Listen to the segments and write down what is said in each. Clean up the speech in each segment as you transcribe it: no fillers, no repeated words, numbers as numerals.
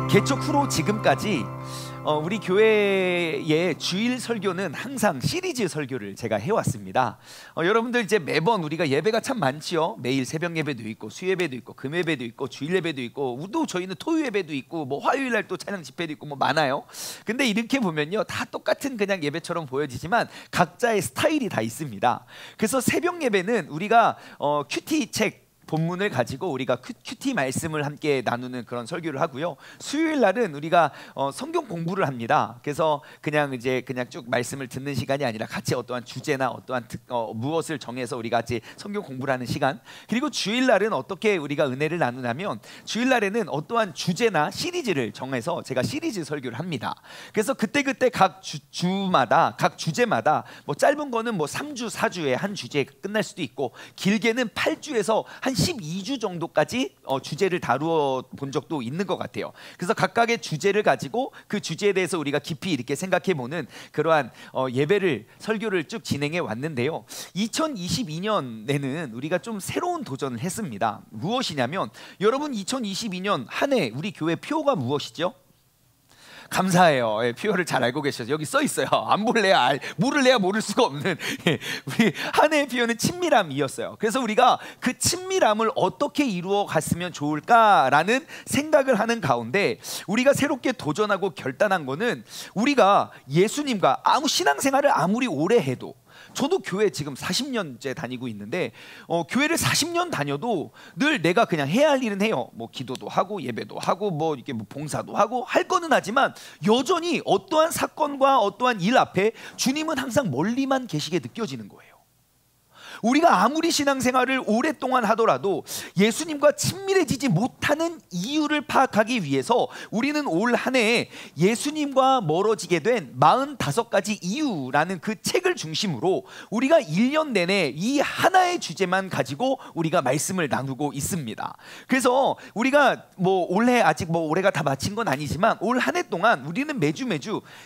개척 후로 지금까지 우리 교회의 주일 설교는 항상 시리즈 설교를 제가 해왔습니다. 여러분들 이제 매번 우리가 예배가 참 많지요. 매일 새벽 예배도 있고 수예배도 있고 금예배도 있고 주일 예배도 있고 또 저희는 토요 예배도 있고 뭐 화요일 날 또 찬양 집회도 있고 뭐 많아요. 근데 이렇게 보면요, 다 똑같은 그냥 예배처럼 보여지지만 각자의 스타일이 다 있습니다. 그래서 새벽 예배는 우리가 큐티 책 본문을 가지고 우리가 큐티 말씀을 함께 나누는 그런 설교를 하고요. 수요일 날은 우리가 성경 공부를 합니다. 그래서 그냥 쭉 말씀을 듣는 시간이 아니라 같이 어떠한 주제나 어떠한 무엇을 정해서 우리가 같이 성경 공부를 하는 시간. 그리고 주일 날은 어떻게 우리가 은혜를 나누냐면 주일 날에는 어떠한 주제나 시리즈를 정해서 제가 시리즈 설교를 합니다. 그래서 그때그때 각 주마다 각 주제마다 뭐 짧은 거는 뭐 3주 4주에 한 주제에 끝날 수도 있고 길게는 8주에서 한 12주 정도까지 주제를 다루어 본 적도 있는 것 같아요. 그래서 각각의 주제를 가지고 그 주제에 대해서 우리가 깊이 이렇게 생각해보는 그러한 예배를 설교를 쭉 진행해 왔는데요. 2022년에는 우리가 좀 새로운 도전을 했습니다. 무엇이냐면 여러분 2022년 한 해 우리 교회 표어가 무엇이죠? 감사해요. 예, 표어를 잘 알고 계셔서 여기 써 있어요. 안 볼래야 모를래야 모를 수가 없는 우리 한 해의 표어는 친밀함이었어요. 그래서 우리가 그 친밀함을 어떻게 이루어 갔으면 좋을까라는 생각을 하는 가운데 우리가 새롭게 도전하고 결단한 거는 우리가 예수님과 신앙생활을 아무리 오래 해도 저도 교회 지금 40년째 다니고 있는데 교회를 40년 다녀도 늘 내가 그냥 해야 할 일은 해요. 뭐 기도도 하고 예배도 하고 뭐 이렇게 뭐 봉사도 하고 할 거는 하지만 여전히 어떠한 사건과 어떠한 일 앞에 주님은 항상 멀리만 계시게 느껴지는 거예요. 우리가 아무리 신앙생활을 오랫동안 하더라도 예수님과 친밀해지지 못하는 이유를 파악하기 위해서 우리는 올 한 해에 예수님과 멀어지게 된 45가지 이유라는 그 책을 중심으로 우리가 1년 내내 이 하나의 주제만 가지고 우리가 말씀을 나누고 있습니다. 그래서 우리가 뭐 올해 아직 뭐 올해가 다 마친 건 아니지만 올 한 해 동안 우리는 매주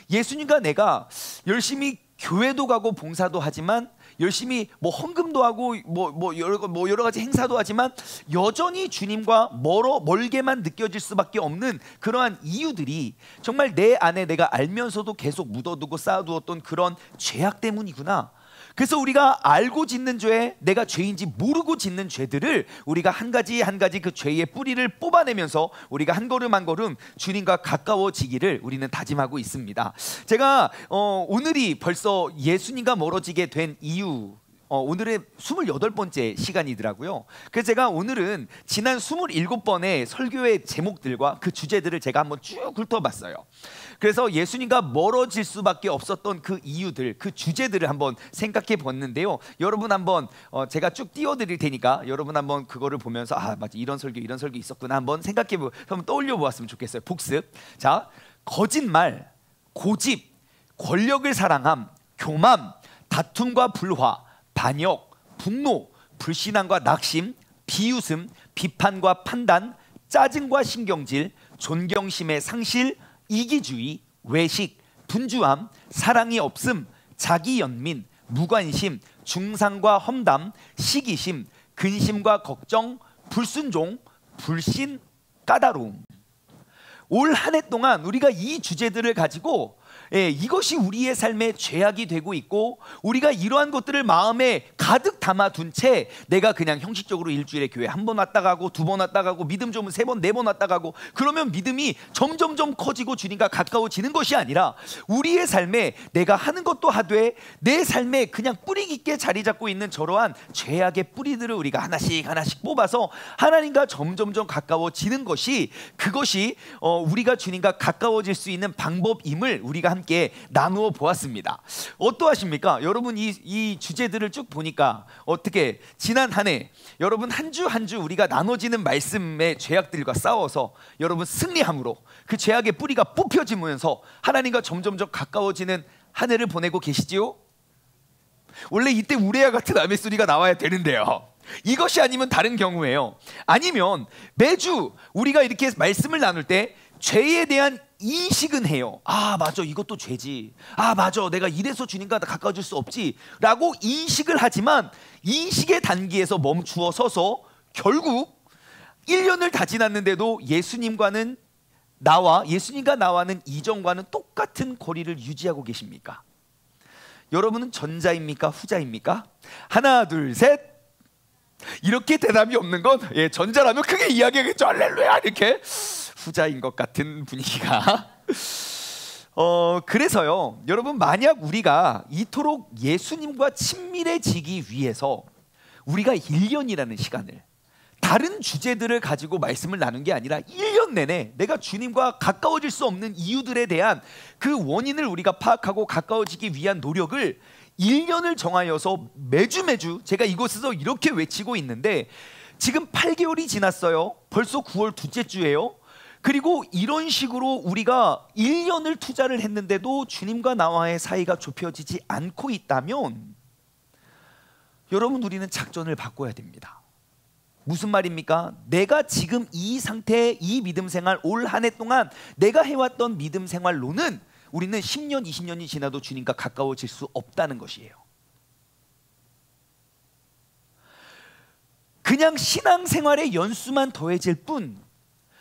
예수님과 내가 열심히 교회도 가고 봉사도 하지만 열심히 뭐 헌금도 하고 뭐 여러 가지 행사도 하지만 여전히 주님과 멀게만 느껴질 수밖에 없는 그러한 이유들이 정말 내 안에 내가 알면서도 계속 묻어두고 쌓아두었던 그런 죄악 때문이구나. 그래서 우리가 알고 짓는 죄, 내가 죄인지 모르고 짓는 죄들을 우리가 한 가지 그 죄의 뿌리를 뽑아내면서 우리가 한 걸음 한 걸음 주님과 가까워지기를 우리는 다짐하고 있습니다. 제가 오늘이 벌써 예수님과 멀어지게 된 이유, 오늘의 28번째 시간이더라고요. 그래서 제가 오늘은 지난 27번의 설교의 제목들과 그 주제들을 제가 한번 쭉 훑어봤어요. 그래서 예수님과 멀어질 수밖에 없었던 그 이유들, 그 주제들을 한번 생각해 봤는데요. 여러분 한번 제가 쭉 띄워드릴 테니까 여러분 한번 그거를 보면서 맞아, 이런 설교 있었구나 한번 한번 떠올려 보았으면 좋겠어요. 복습. 자, 거짓말, 고집, 권력을 사랑함, 교만, 다툼과 불화, 반역, 분노, 불신앙과 낙심, 비웃음, 비판과 판단, 짜증과 신경질, 존경심의 상실, 이기주의, 외식, 분주함, 사랑이 없음, 자기연민, 무관심, 중상과 험담, 시기심, 근심과 걱정, 불순종, 불신, 까다로움. 올 한 해 동안 우리가 이 주제들을 가지고 이것이 우리의 삶의 죄악이 되고 있고 우리가 이러한 것들을 마음에 가득 담아둔 채 내가 그냥 형식적으로 일주일에 교회 한 번 왔다 가고 두 번 왔다 가고 믿음 좀 3번 4번 왔다 가고 그러면 믿음이 점점점 커지고 주님과 가까워지는 것이 아니라 우리의 삶에 내가 하는 것도 하되 내 삶에 그냥 뿌리 깊게 자리 잡고 있는 저러한 죄악의 뿌리들을 우리가 하나씩 뽑아서 하나님과 점점점 가까워지는 것이 그것이 우리가 주님과 가까워질 수 있는 방법임을 우리가 함께 나누어 보았습니다. 어떠하십니까? 여러분 이 주제들을 쭉 보니까 어떻게 지난 한 해 여러분 한 주 한 주 우리가 나눠지는 말씀의 죄악들과 싸워서 여러분 승리함으로 그 죄악의 뿌리가 뽑혀지면서 하나님과 점점점 가까워지는 한 해를 보내고 계시지요? 원래 이때 우레아 같은 아멘소리가 나와야 되는데요. 이것이 아니면 다른 경우예요. 아니면 매주 우리가 이렇게 말씀을 나눌 때 죄에 대한 인식은 해요. 맞아, 이것도 죄지. 맞아, 내가 이래서 주님과 가까워질 수 없지 라고 인식을 하지만 인식의 단계에서 멈추어 서서 결국 1년을 다 지났는데도 예수님과는 예수님과 나와는 이전과는 똑같은 거리를 유지하고 계십니까? 여러분은 전자입니까? 후자입니까? 하나, 둘, 셋. 이렇게 대답이 없는 건 전자라면 크게 이야기하겠죠. 할렐루야 이렇게. 후자인 것 같은 분위기가. 그래서요, 여러분, 만약 우리가 이토록 예수님과 친밀해지기 위해서 우리가 1년이라는 시간을 다른 주제들을 가지고 말씀을 나눈 게 아니라 1년 내내 내가 주님과 가까워질 수 없는 이유들에 대한 그 원인을 우리가 파악하고 가까워지기 위한 노력을 1년을 정하여서 매주 제가 이곳에서 이렇게 외치고 있는데, 지금 8개월이 지났어요. 벌써 9월 둘째 주예요. 그리고 이런 식으로 우리가 1년을 투자를 했는데도 주님과 나와의 사이가 좁혀지지 않고 있다면, 여러분, 우리는 작전을 바꿔야 됩니다. 무슨 말입니까? 내가 지금 이 상태의 이 믿음 생활, 올 한 해 동안 내가 해왔던 믿음 생활로는 우리는 10년, 20년이 지나도 주님과 가까워질 수 없다는 것이에요. 그냥 신앙생활의 연수만 더해질 뿐,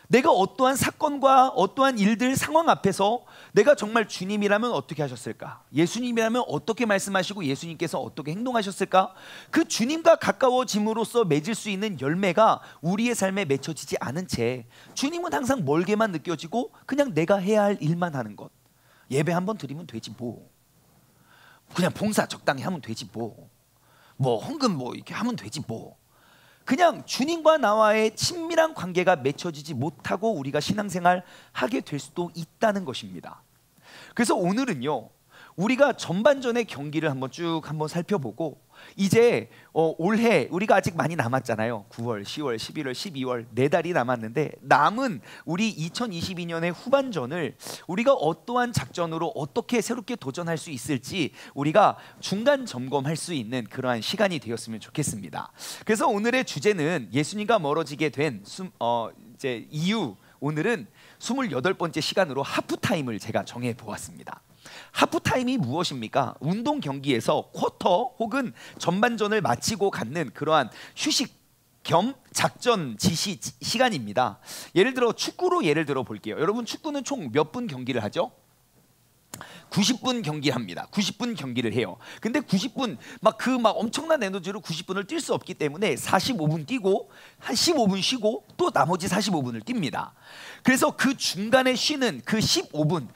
내가 어떠한 사건과 어떠한 일들, 상황 앞에서 내가 정말 주님이라면 어떻게 하셨을까? 예수님이라면 어떻게 말씀하시고 예수님께서 어떻게 행동하셨을까? 그 주님과 가까워짐으로써 맺을 수 있는 열매가 우리의 삶에 맺혀지지 않은 채 주님은 항상 멀게만 느껴지고 그냥 내가 해야 할 일만 하는 것. 예배 한번 드리면 되지 뭐. 그냥 봉사 적당히 하면 되지 뭐. 헌금 이렇게 하면 되지 뭐. 그냥 주님과 나와의 친밀한 관계가 맺혀지지 못하고 우리가 신앙생활 하게 될 수도 있다는 것입니다. 그래서 오늘은요, 우리가 전반전의 경기를 한번 살펴보고, 이제 올해 우리가 아직 많이 남았잖아요. 9월, 10월, 11월, 12월 4달이 남았는데, 남은 우리 2022년의 후반전을 우리가 어떠한 작전으로 어떻게 새롭게 도전할 수 있을지 우리가 중간 점검할 수 있는 그러한 시간이 되었으면 좋겠습니다. 그래서 오늘의 주제는 예수님과 멀어지게 된 이제 이유, 오늘은 28번째 시간으로 하프타임을 제가 정해 보았습니다. 하프타임이 무엇입니까? 운동 경기에서 쿼터 혹은 전반전을 마치고 갖는 그러한 휴식 겸 작전 지시 시간입니다. 예를 들어 축구로 예를 들어 볼게요. 여러분, 축구는 총 몇 분 경기를 하죠? 90분 경기합니다. 90분 경기를 해요. 근데 90분 엄청난 에너지로 90분을 뛸 수 없기 때문에 45분 뛰고 한 15분 쉬고 또 나머지 45분을 뜁니다. 그래서 그 중간에 쉬는 그 15분,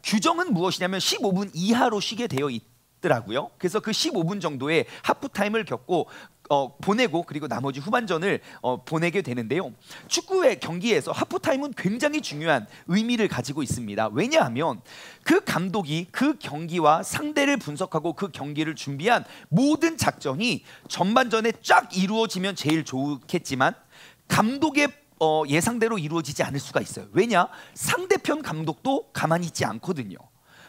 규정은 무엇이냐면 15분 이하로 쉬게 되어 있더라고요. 그래서 그 15분 정도의 하프타임을 보내고 그리고 나머지 후반전을 보내게 되는데요. 축구의 경기에서 하프타임은 굉장히 중요한 의미를 가지고 있습니다. 왜냐하면 그 감독이 그 경기와 상대를 분석하고 그 경기를 준비한 모든 작전이 전반전에 쫙 이루어지면 제일 좋겠지만 감독의 예상대로 이루어지지 않을 수가 있어요. 왜냐? 상대편 감독도 가만히 있지 않거든요.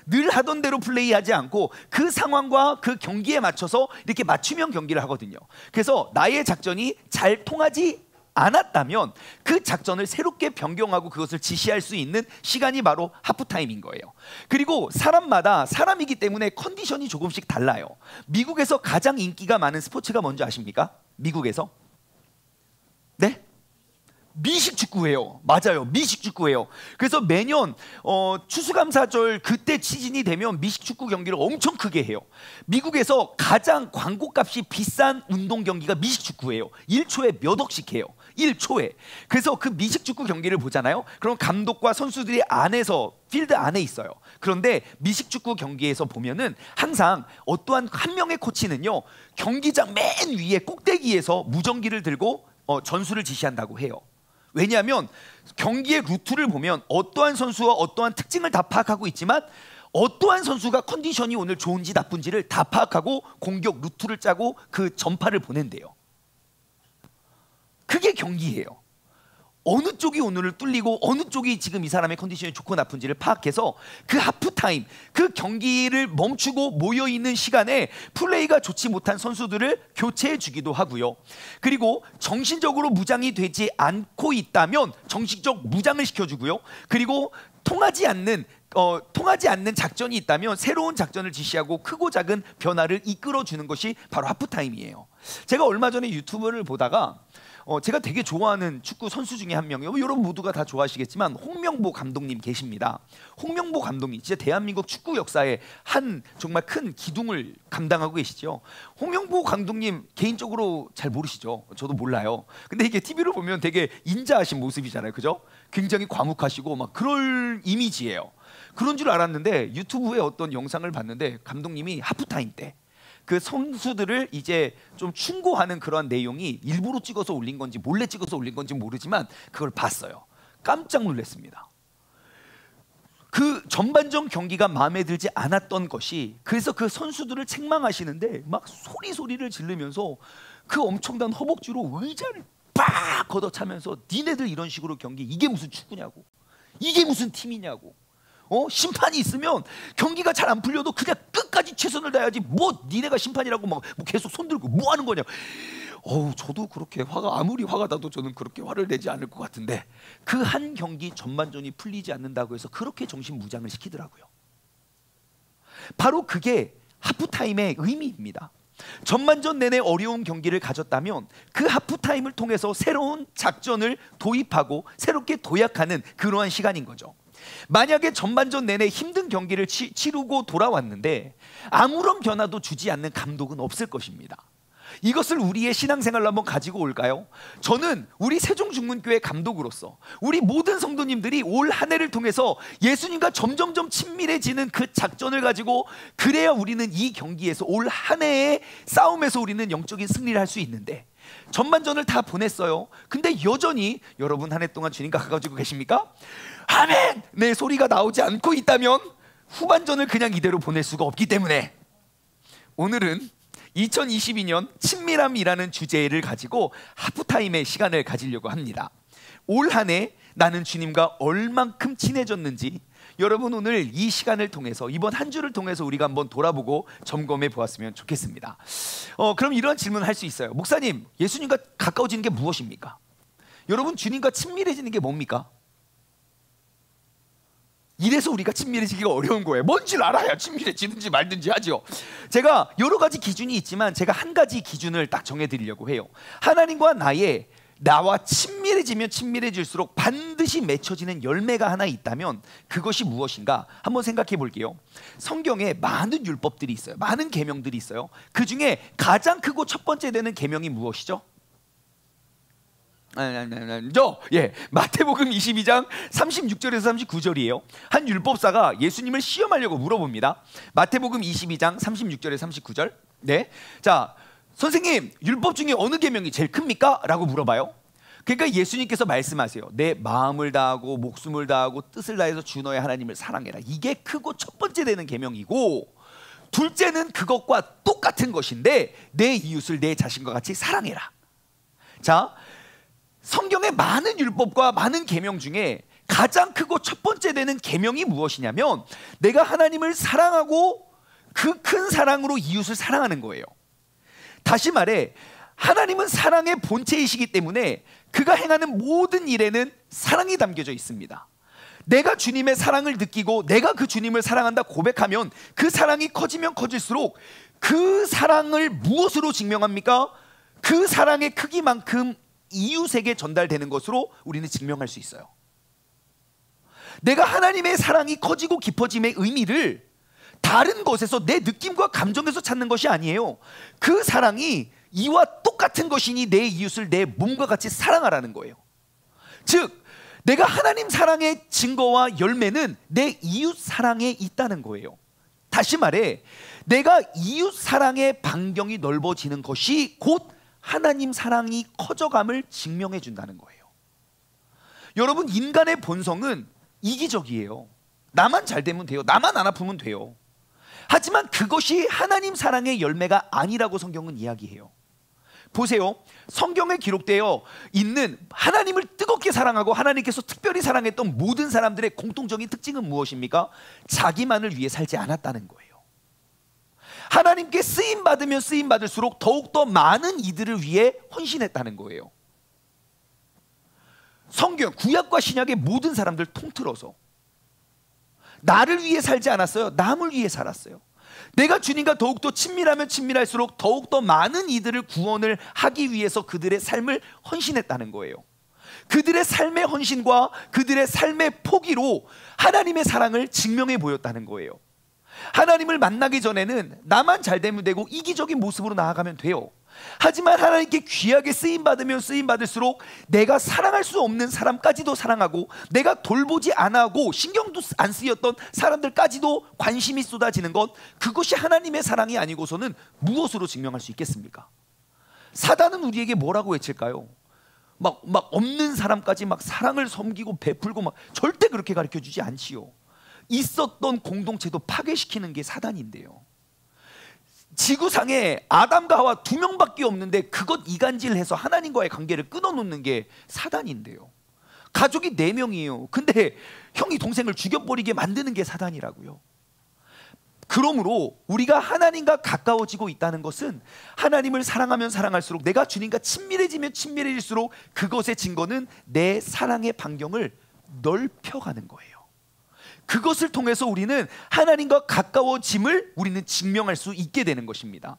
늘 하던 대로 플레이하지 않고 그 상황과 그 경기에 맞춰서 이렇게 맞춤형 경기를 하거든요. 그래서 나의 작전이 잘 통하지 않았다면 그 작전을 새롭게 변경하고 그것을 지시할 수 있는 시간이 바로 하프타임인 거예요. 그리고 사람마다 사람이기 때문에 컨디션이 조금씩 달라요. 미국에서 가장 인기가 많은 스포츠가 뭔지 아십니까? 미국에서? 네? 미식축구예요. 맞아요, 미식축구예요. 그래서 매년 추수감사절 그때 시즌이 되면 미식축구 경기를 엄청 크게 해요. 미국에서 가장 광고값이 비싼 운동 경기가 미식축구예요. 1초에 몇 억씩 해요. 1초에. 그래서 그 미식축구 경기를 보잖아요. 그럼 감독과 선수들이 안에서 필드 안에 있어요. 그런데 미식축구 경기에서 보면은 항상 어떠한 한 명의 코치는요, 경기장 맨 위에 꼭대기에서 무전기를 들고 전술을 지시한다고 해요. 왜냐하면 경기의 루트를 보면 어떠한 선수와 어떠한 특징을 다 파악하고 있지만 어떠한 선수가 컨디션이 오늘 좋은지 나쁜지를 다 파악하고 공격 루트를 짜고 그 전파를 보낸대요. 그게 경기예요. 어느 쪽이 오늘을 뚫리고 어느 쪽이 지금 이 사람의 컨디션이 좋고 나쁜지를 파악해서 그 하프타임, 그 경기를 멈추고 모여있는 시간에 플레이가 좋지 못한 선수들을 교체해 주기도 하고요. 그리고 정신적으로 무장이 되지 않고 있다면 정신적 무장을 시켜주고요. 그리고 통하지 않는 작전이 있다면 새로운 작전을 지시하고 크고 작은 변화를 이끌어주는 것이 바로 하프타임이에요. 제가 얼마 전에 유튜브를 보다가 제가 되게 좋아하는 축구 선수 중에 한 명이요. 여러분 모두가 다 좋아하시겠지만 홍명보 감독님 계십니다. 홍명보 감독님 진짜 대한민국 축구 역사에 한 정말 큰 기둥을 감당하고 계시죠. 홍명보 감독님 개인적으로 잘 모르시죠? 저도 몰라요. 근데 이게 TV로 보면 되게 인자하신 모습이잖아요, 그죠? 굉장히 과묵하시고 막 그럴 이미지예요. 그런 줄 알았는데 유튜브에 어떤 영상을 봤는데 감독님이 하프타임 때 그 선수들을 이제 좀 충고하는 그런 내용이 일부러 찍어서 올린 건지 몰래 찍어서 올린 건지 모르지만 그걸 봤어요. 깜짝 놀랐습니다. 그 전반전 경기가 마음에 들지 않았던 것이, 그래서 그 선수들을 책망하시는데 막 소리를 지르면서 그 엄청난 허벅지로 의자를 빡 걷어차면서 니네들 이런 식으로 경기 이게 무슨 축구냐고, 이게 무슨 팀이냐고, 심판이 있으면 경기가 잘 안 풀려도 그냥 끝까지 최선을 다해야지 뭐 니네가 심판이라고 막 뭐 계속 손들고 뭐 하는 거냐. 저도 그렇게 아무리 화가 나도 저는 그렇게 화를 내지 않을 것 같은데 그 한 경기 전반전이 풀리지 않는다고 해서 그렇게 정신무장을 시키더라고요. 바로 그게 하프타임의 의미입니다. 전반전 내내 어려운 경기를 가졌다면 그 하프타임을 통해서 새로운 작전을 도입하고 새롭게 도약하는 그러한 시간인 거죠. 만약에 전반전 내내 힘든 경기를 치르고 돌아왔는데 아무런 변화도 주지 않는 감독은 없을 것입니다. 이것을 우리의 신앙생활로 한번 가지고 올까요? 저는 우리 세종중문교회 감독으로서 우리 모든 성도님들이 올 한 해를 통해서 예수님과 점점점 친밀해지는 그 작전을 가지고, 그래야 우리는 이 경기에서 올 한 해의 싸움에서 우리는 영적인 승리를 할 수 있는데, 전반전을 다 보냈어요. 근데 여전히 여러분 한 해 동안 주님과 가까워지고 계십니까? 아멘! 내 소리가 나오지 않고 있다면 후반전을 그냥 이대로 보낼 수가 없기 때문에 오늘은 2022년 친밀함이라는 주제를 가지고 하프타임의 시간을 가지려고 합니다. 올 한 해 나는 주님과 얼만큼 친해졌는지 여러분 오늘 이 시간을 통해서, 이번 한 주를 통해서 우리가 한번 돌아보고 점검해 보았으면 좋겠습니다. 그럼 이런 질문을 할 수 있어요. 목사님, 예수님과 가까워지는 게 무엇입니까? 여러분, 주님과 친밀해지는 게 뭡니까? 이래서 우리가 친밀해지기가 어려운 거예요. 뭔지를 알아야 친밀해지든지 말든지 하죠. 제가 여러 가지 기준이 있지만 제가 한 가지 기준을 딱 정해드리려고 해요. 하나님과 나와 친밀해지면 친밀해질수록 반드시 맺혀지는 열매가 하나 있다면 그것이 무엇인가 한번 생각해 볼게요. 성경에 많은 율법들이 있어요. 많은 계명들이 있어요. 그 중에 가장 크고 첫 번째 되는 계명이 무엇이죠? 마태복음 22장 36절에서 39절이에요. 한 율법사가 예수님을 시험하려고 물어봅니다. 마태복음 22장 36절에서 39절. 네, 자, 선생님, 율법 중에 어느 계명이 제일 큽니까? 라고 물어봐요. 그러니까 예수님께서 말씀하세요. 내 마음을 다하고 목숨을 다하고 뜻을 다해서 주 너의 하나님을 사랑해라. 이게 크고 첫 번째 되는 계명이고, 둘째는 그것과 똑같은 것인데 내 이웃을 내 자신과 같이 사랑해라. 자, 성경의 많은 율법과 많은 계명 중에 가장 크고 첫 번째 되는 계명이 무엇이냐면 내가 하나님을 사랑하고 그 큰 사랑으로 이웃을 사랑하는 거예요. 다시 말해, 하나님은 사랑의 본체이시기 때문에 그가 행하는 모든 일에는 사랑이 담겨져 있습니다. 내가 주님의 사랑을 느끼고 내가 그 주님을 사랑한다 고백하면 그 사랑이 커지면 커질수록 그 사랑을 무엇으로 증명합니까? 그 사랑의 크기만큼 이웃에게 전달되는 것으로 우리는 증명할 수 있어요. 내가 하나님의 사랑이 커지고 깊어짐의 의미를 다른 것에서 내 느낌과 감정에서 찾는 것이 아니에요. 그 사랑이 이와 똑같은 것이니 내 이웃을 내 몸과 같이 사랑하라는 거예요. 즉, 내가 하나님 사랑의 증거와 열매는 내 이웃 사랑에 있다는 거예요. 다시 말해, 내가 이웃 사랑의 반경이 넓어지는 것이 곧 하나님 사랑이 커져감을 증명해 준다는 거예요. 여러분, 인간의 본성은 이기적이에요. 나만 잘 되면 돼요. 나만 안 아프면 돼요. 하지만 그것이 하나님 사랑의 열매가 아니라고 성경은 이야기해요. 보세요. 성경에 기록되어 있는 하나님을 뜨겁게 사랑하고 하나님께서 특별히 사랑했던 모든 사람들의 공통적인 특징은 무엇입니까? 자기만을 위해 살지 않았다는 거예요. 하나님께 쓰임받으면 쓰임받을수록 더욱더 많은 이들을 위해 헌신했다는 거예요. 성경, 구약과 신약의 모든 사람들 통틀어서 나를 위해 살지 않았어요. 남을 위해 살았어요. 내가 주님과 더욱더 친밀하면 친밀할수록 더욱더 많은 이들을 구원을 하기 위해서 그들의 삶을 헌신했다는 거예요. 그들의 삶의 헌신과 그들의 삶의 포기로 하나님의 사랑을 증명해 보였다는 거예요. 하나님을 만나기 전에는 나만 잘 되면 되고 이기적인 모습으로 나아가면 돼요. 하지만 하나님께 귀하게 쓰임받으면 쓰임받을수록 내가 사랑할 수 없는 사람까지도 사랑하고, 내가 돌보지 않고 신경도 안 쓰였던 사람들까지도 관심이 쏟아지는 것, 그것이 하나님의 사랑이 아니고서는 무엇으로 증명할 수 있겠습니까? 사단은 우리에게 뭐라고 외칠까요? 막 없는 사람까지 막 사랑을 섬기고 베풀고 막, 절대 그렇게 가르쳐주지 않지요. 있었던 공동체도 파괴시키는 게 사단인데요. 지구상에 아담과 하와 2명밖에 없는데 그것 이간질해서 하나님과의 관계를 끊어놓는 게 사단인데요. 가족이 4명이에요. 근데 형이 동생을 죽여버리게 만드는 게 사단이라고요. 그러므로 우리가 하나님과 가까워지고 있다는 것은 하나님을 사랑하면 사랑할수록, 내가 주님과 친밀해지면 친밀해질수록 그것의 증거는 내 사랑의 반경을 넓혀가는 거예요. 그것을 통해서 우리는 하나님과 가까워짐을 우리는 증명할 수 있게 되는 것입니다.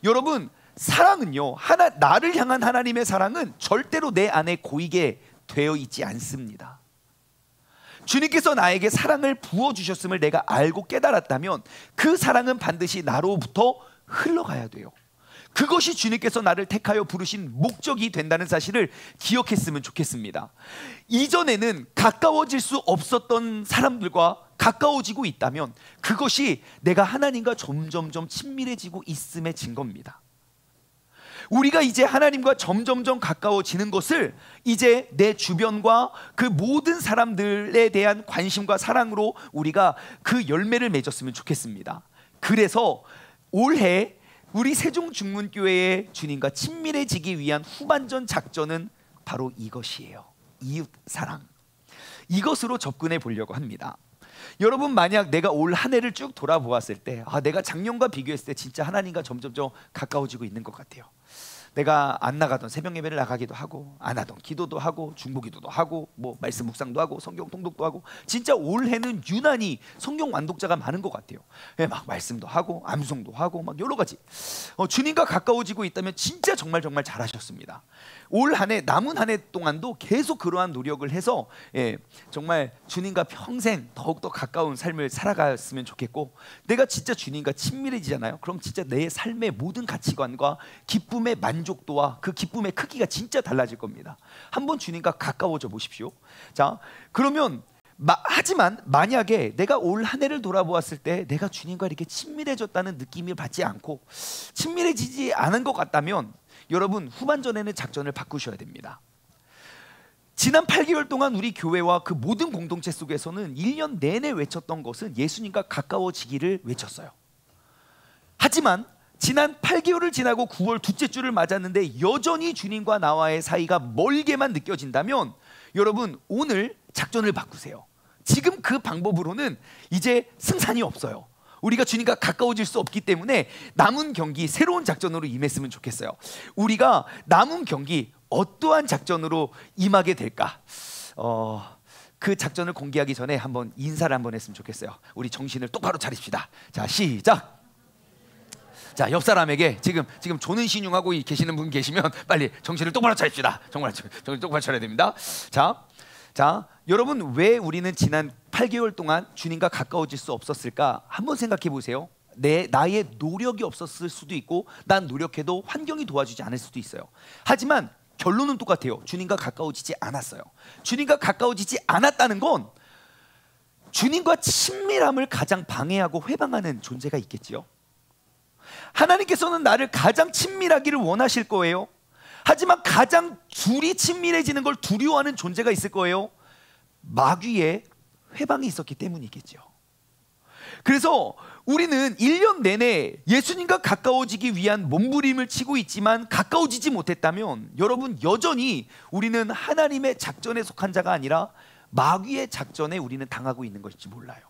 여러분, 사랑은요, 나를 향한 하나님의 사랑은 절대로 내 안에 고이게 되어 있지 않습니다. 주님께서 나에게 사랑을 부어주셨음을 내가 알고 깨달았다면 그 사랑은 반드시 나로부터 흘러가야 돼요. 그것이 주님께서 나를 택하여 부르신 목적이 된다는 사실을 기억했으면 좋겠습니다. 이전에는 가까워질 수 없었던 사람들과 가까워지고 있다면 그것이 내가 하나님과 점점점 친밀해지고 있음의 증거입니다. 우리가 이제 하나님과 점점점 가까워지는 것을 이제 내 주변과 그 모든 사람들에 대한 관심과 사랑으로 우리가 그 열매를 맺었으면 좋겠습니다. 그래서 올해 우리 세종중문교회의 주님과 친밀해지기 위한 후반전 작전은 바로 이것이에요. 이웃 사랑. 이것으로 접근해 보려고 합니다. 여러분, 만약 내가 올 한 해를 쭉 돌아보았을 때, 내가 작년과 비교했을 때 진짜 하나님과 점점점 가까워지고 있는 것 같아요. 내가 안 나가던 새벽 예배를 나가기도 하고, 안 하던 기도도 하고, 중보기도도 하고, 뭐 말씀 묵상도 하고, 성경 통독도 하고, 진짜 올해는 유난히 성경 완독자가 많은 것 같아요. 막 말씀도 하고, 암송도 하고, 막 여러 가지. 주님과 가까워지고 있다면 진짜 정말 잘하셨습니다. 올 한 해, 남은 한 해 동안도 계속 그러한 노력을 해서 정말 주님과 평생 더욱더 가까운 삶을 살아갔으면 좋겠고, 내가 진짜 주님과 친밀해지잖아요. 그럼 진짜 내 삶의 모든 가치관과 기쁨의 만족도와 그 기쁨의 크기가 진짜 달라질 겁니다. 한번 주님과 가까워져 보십시오. 자, 그러면 하지만 만약에 내가 올 한 해를 돌아보았을 때 내가 주님과 이렇게 친밀해졌다는 느낌을 받지 않고 친밀해지지 않은 것 같다면, 여러분, 후반전에는 작전을 바꾸셔야 됩니다. 지난 8개월 동안 우리 교회와 그 모든 공동체 속에서는 1년 내내 외쳤던 것은 예수님과 가까워지기를 외쳤어요. 하지만 지난 8개월을 지나고 9월 둘째 주를 맞았는데 여전히 주님과 나와의 사이가 멀게만 느껴진다면, 여러분, 오늘 작전을 바꾸세요. 지금 그 방법으로는 이제 승산이 없어요. 우리가 주님과 가까워질 수 없기 때문에 남은 경기 새로운 작전으로 임했으면 좋겠어요. 우리가 남은 경기 어떠한 작전으로 임하게 될까? 그 작전을 공개하기 전에 한번 인사를 한번 했으면 좋겠어요. 우리 정신을 똑바로 차립시다. 자, 시작. 자, 옆 사람에게 지금 조는 신용하고 계시는 분 계시면 빨리 정신을 똑바로 차립시다. 정말 정신 똑바로 차려야 됩니다. 자, 여러분, 왜 우리는 지난 8개월 동안 주님과 가까워질 수 없었을까? 한번 생각해 보세요. 나의 노력이 없었을 수도 있고, 난 노력해도 환경이 도와주지 않을 수도 있어요. 하지만 결론은 똑같아요. 주님과 가까워지지 않았어요. 주님과 가까워지지 않았다는 건 주님과 친밀함을 가장 방해하고 회방하는 존재가 있겠지요. 하나님께서는 나를 가장 친밀하기를 원하실 거예요. 하지만 가장 둘이 친밀해지는 걸 두려워하는 존재가 있을 거예요. 마귀의 회방이 있었기 때문이겠죠. 그래서 우리는 1년 내내 예수님과 가까워지기 위한 몸부림을 치고 있지만 가까워지지 못했다면, 여러분, 여전히 우리는 하나님의 작전에 속한 자가 아니라 마귀의 작전에 우리는 당하고 있는 것일지 몰라요.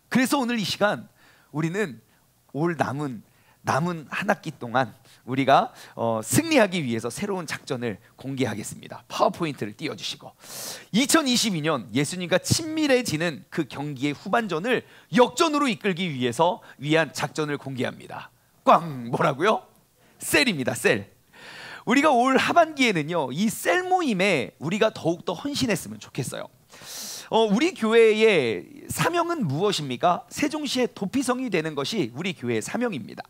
그래서 오늘 이 시간 우리는 올 남은 남은 한 학기 동안 우리가 승리하기 위해서 새로운 작전을 공개하겠습니다. 파워포인트를 띄워주시고 2022년 예수님과 친밀해지는 그 경기의 후반전을 역전으로 이끌기 위해서 위한 작전을 공개합니다. 꽝! 뭐라고요? 셀입니다. 셀. 우리가 올 하반기에는요, 이 셀 모임에 우리가 더욱더 헌신했으면 좋겠어요. 우리 교회의 사명은 무엇입니까? 세종시의 도피성이 되는 것이 우리 교회의 사명입니다.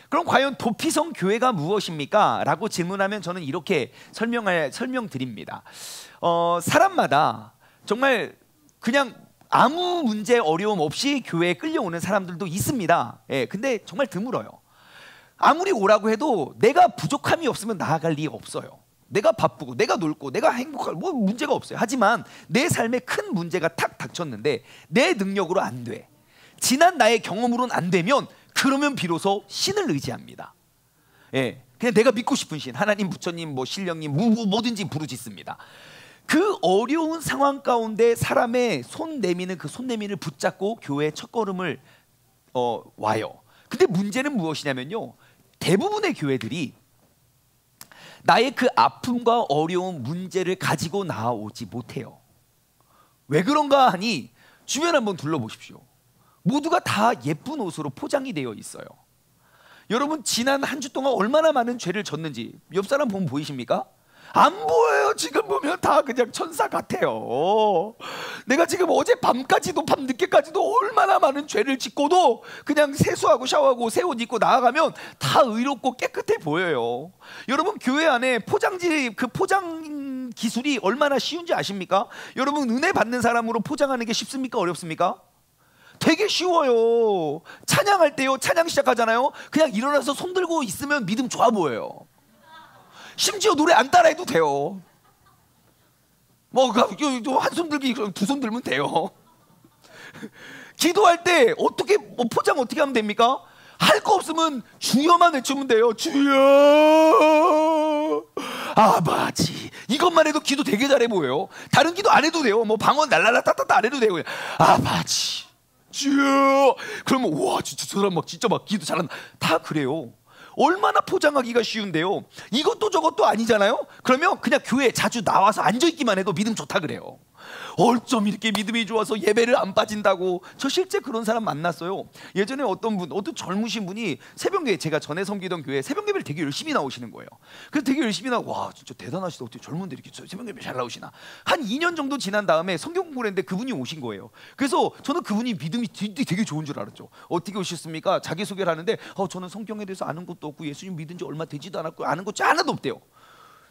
그럼 과연 도피성 교회가 무엇입니까? 라고 질문하면 저는 이렇게 설명드립니다. 사람마다 정말 그냥 아무 문제 어려움 없이 교회에 끌려오는 사람들도 있습니다. 예, 근데 정말 드물어요. 아무리 오라고 해도 내가 부족함이 없으면 나아갈 리가 없어요. 내가 바쁘고 내가 놀고 내가 행복하고 뭐 문제가 없어요. 하지만 내 삶에 큰 문제가 탁 닥쳤는데 내 능력으로 안 돼, 지난 나의 경험으로는 안 되면, 그러면 비로소 신을 의지합니다. 예, 그냥 내가 믿고 싶은 신, 하나님, 부처님, 뭐 신령님, 뭐든지 부르짖습니다. 그 어려운 상황 가운데 사람의 손 내미는 그 손 내민을 붙잡고 교회의 첫걸음을 와요. 근데 문제는 무엇이냐면요, 대부분의 교회들이 나의 그 아픔과 어려운 문제를 가지고 나오지 못해요. 왜 그런가 하니 주변 한번 둘러보십시오. 모두가 다 예쁜 옷으로 포장이 되어 있어요. 여러분, 지난 한 주 동안 얼마나 많은 죄를 졌는지 옆 사람 보면 보이십니까? 안 보여요. 지금 보면 다 그냥 천사 같아요. 내가 지금 어제 밤까지도, 밤늦게까지도 얼마나 많은 죄를 짓고도 그냥 세수하고 샤워하고 새 옷 입고 나아가면 다 의롭고 깨끗해 보여요. 여러분, 교회 안에 포장지, 그 포장 기술이 얼마나 쉬운지 아십니까? 여러분, 은혜 받는 사람으로 포장하는 게 쉽습니까? 어렵습니까? 되게 쉬워요. 찬양할 때요, 찬양 시작하잖아요, 그냥 일어나서 손 들고 있으면 믿음 좋아 보여요. 심지어 노래 안 따라해도 돼요. 뭐 한 손 들기, 두 손 들면 돼요. 기도할 때 어떻게 포장 어떻게 하면 됩니까? 할 거 없으면 주여만 외치면 돼요. 주여, 아버지. 이것만 해도 기도 되게 잘해 보여요. 다른 기도 안 해도 돼요. 뭐 방언 날라라 따따따 안 해도 돼요. 그냥 아버지, 주여. 그러면 와, 진짜 저 사람 진짜 기도 잘한다. 다 그래요. 얼마나 포장하기가 쉬운데요. 이것도 저것도 아니잖아요. 그러면 그냥 교회에 자주 나와서 앉아있기만 해도 믿음 좋다 그래요. 어쩜 이렇게 믿음이 좋아서 예배를 안 빠진다고. 저 실제 그런 사람 만났어요. 예전에 어떤 젊으신 분이 새벽에, 제가 전에 섬기던 교회 새벽 예배를 되게 열심히 나오시는 거예요. 그래서 되게 열심히 나오고, 와, 진짜 대단하시다, 어떻게 젊은데 이렇게 새벽 예배 잘 나오시나. 한 2년 정도 지난 다음에 성경 공부를 했는데 그분이 오신 거예요. 그래서 저는 그분이 믿음이 되게 좋은 줄 알았죠. 어떻게 오셨습니까? 자기소개를 하는데 저는 성경에 대해서 아는 것도 없고 예수님 믿은 지 얼마 되지도 않았고 아는 것이 하나도 없대요.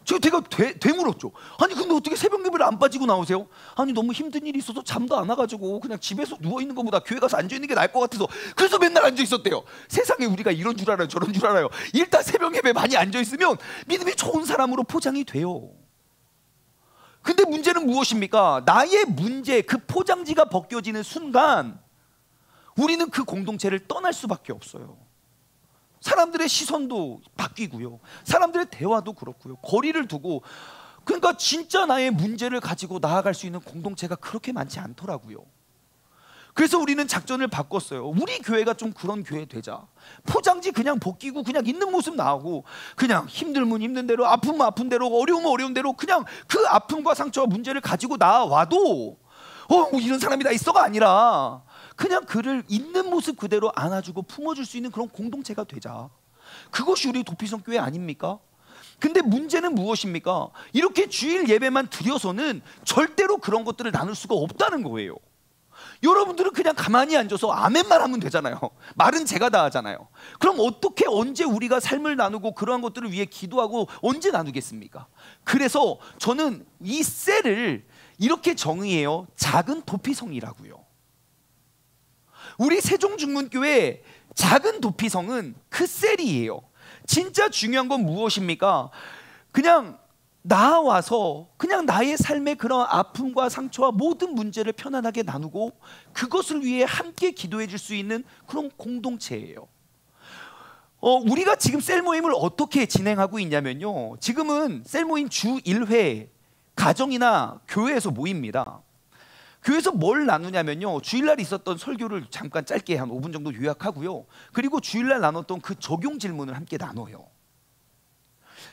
제가 되물었죠. 아니 근데 어떻게 새벽 예배를 안 빠지고 나오세요? 아니 너무 힘든 일이 있어서 잠도 안 와가지고 그냥 집에서 누워있는 것보다 교회 가서 앉아있는 게 나을 것 같아서 그래서 맨날 앉아있었대요. 세상에 우리가 이런 줄 알아요, 저런 줄 알아요. 일단 새벽 예배 많이 앉아있으면 믿음이 좋은 사람으로 포장이 돼요. 근데 문제는 무엇입니까? 나의 문제, 그 포장지가 벗겨지는 순간 우리는 그 공동체를 떠날 수밖에 없어요. 사람들의 시선도 바뀌고요, 사람들의 대화도 그렇고요, 거리를 두고. 그러니까 진짜 나의 문제를 가지고 나아갈 수 있는 공동체가 그렇게 많지 않더라고요. 그래서 우리는 작전을 바꿨어요. 우리 교회가 좀 그런 교회 되자. 포장지 그냥 벗기고 그냥 있는 모습 나오고, 그냥 힘들면 힘든 대로, 아프면 아픈 대로, 어려우면 어려운 대로 그냥 그 아픔과 상처와 문제를 가지고 나와도 뭐 이런 사람이 다 있어가 아니라 그냥 그를 있는 모습 그대로 안아주고 품어줄 수 있는 그런 공동체가 되자. 그것이 우리 도피성 교회 아닙니까? 근데 문제는 무엇입니까? 이렇게 주일 예배만 드려서는 절대로 그런 것들을 나눌 수가 없다는 거예요. 여러분들은 그냥 가만히 앉아서 아멘만 하면 되잖아요. 말은 제가 다 하잖아요. 그럼 어떻게, 언제 우리가 삶을 나누고 그러한 것들을 위해 기도하고 언제 나누겠습니까? 그래서 저는 이 셀을 이렇게 정의해요. 작은 도피성이라고요. 우리 세종중문교회 작은 도피성은 그 셀이에요. 진짜 중요한 건 무엇입니까? 그냥 나와서 그냥 나의 삶의 그런 아픔과 상처와 모든 문제를 편안하게 나누고 그것을 위해 함께 기도해 줄 수 있는 그런 공동체예요. 우리가 지금 셀 모임을 어떻게 진행하고 있냐면요, 지금은 셀 모임 주 1회 가정이나 교회에서 모입니다. 교회에서 뭘 나누냐면요, 주일날 있었던 설교를 잠깐 짧게 한 5분 정도 요약하고요, 그리고 주일날 나눴던 그 적용 질문을 함께 나눠요.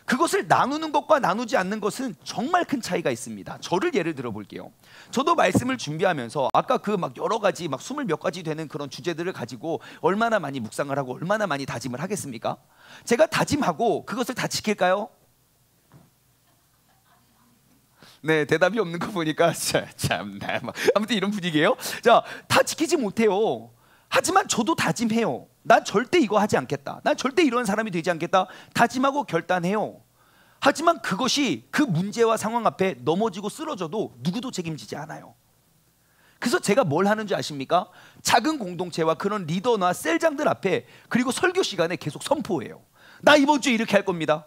그것을 나누는 것과 나누지 않는 것은 정말 큰 차이가 있습니다. 저를 예를 들어 볼게요. 저도 말씀을 준비하면서 아까 그 막 여러 가지 막 20몇 가지 되는 그런 주제들을 가지고 얼마나 많이 묵상을 하고 얼마나 많이 다짐을 하겠습니까? 제가 다짐하고 그것을 다 지킬까요? 네, 대답이 없는 거 보니까 참나, 아무튼 이런 분위기예요. 자, 다 지키지 못해요. 하지만 저도 다짐해요. 난 절대 이거 하지 않겠다. 난 절대 이런 사람이 되지 않겠다. 다짐하고 결단해요. 하지만 그것이 그 문제와 상황 앞에 넘어지고 쓰러져도 누구도 책임지지 않아요. 그래서 제가 뭘 하는지 아십니까? 작은 공동체와 그런 리더나 셀장들 앞에, 그리고 설교 시간에 계속 선포해요. 나 이번 주에 이렇게 할 겁니다.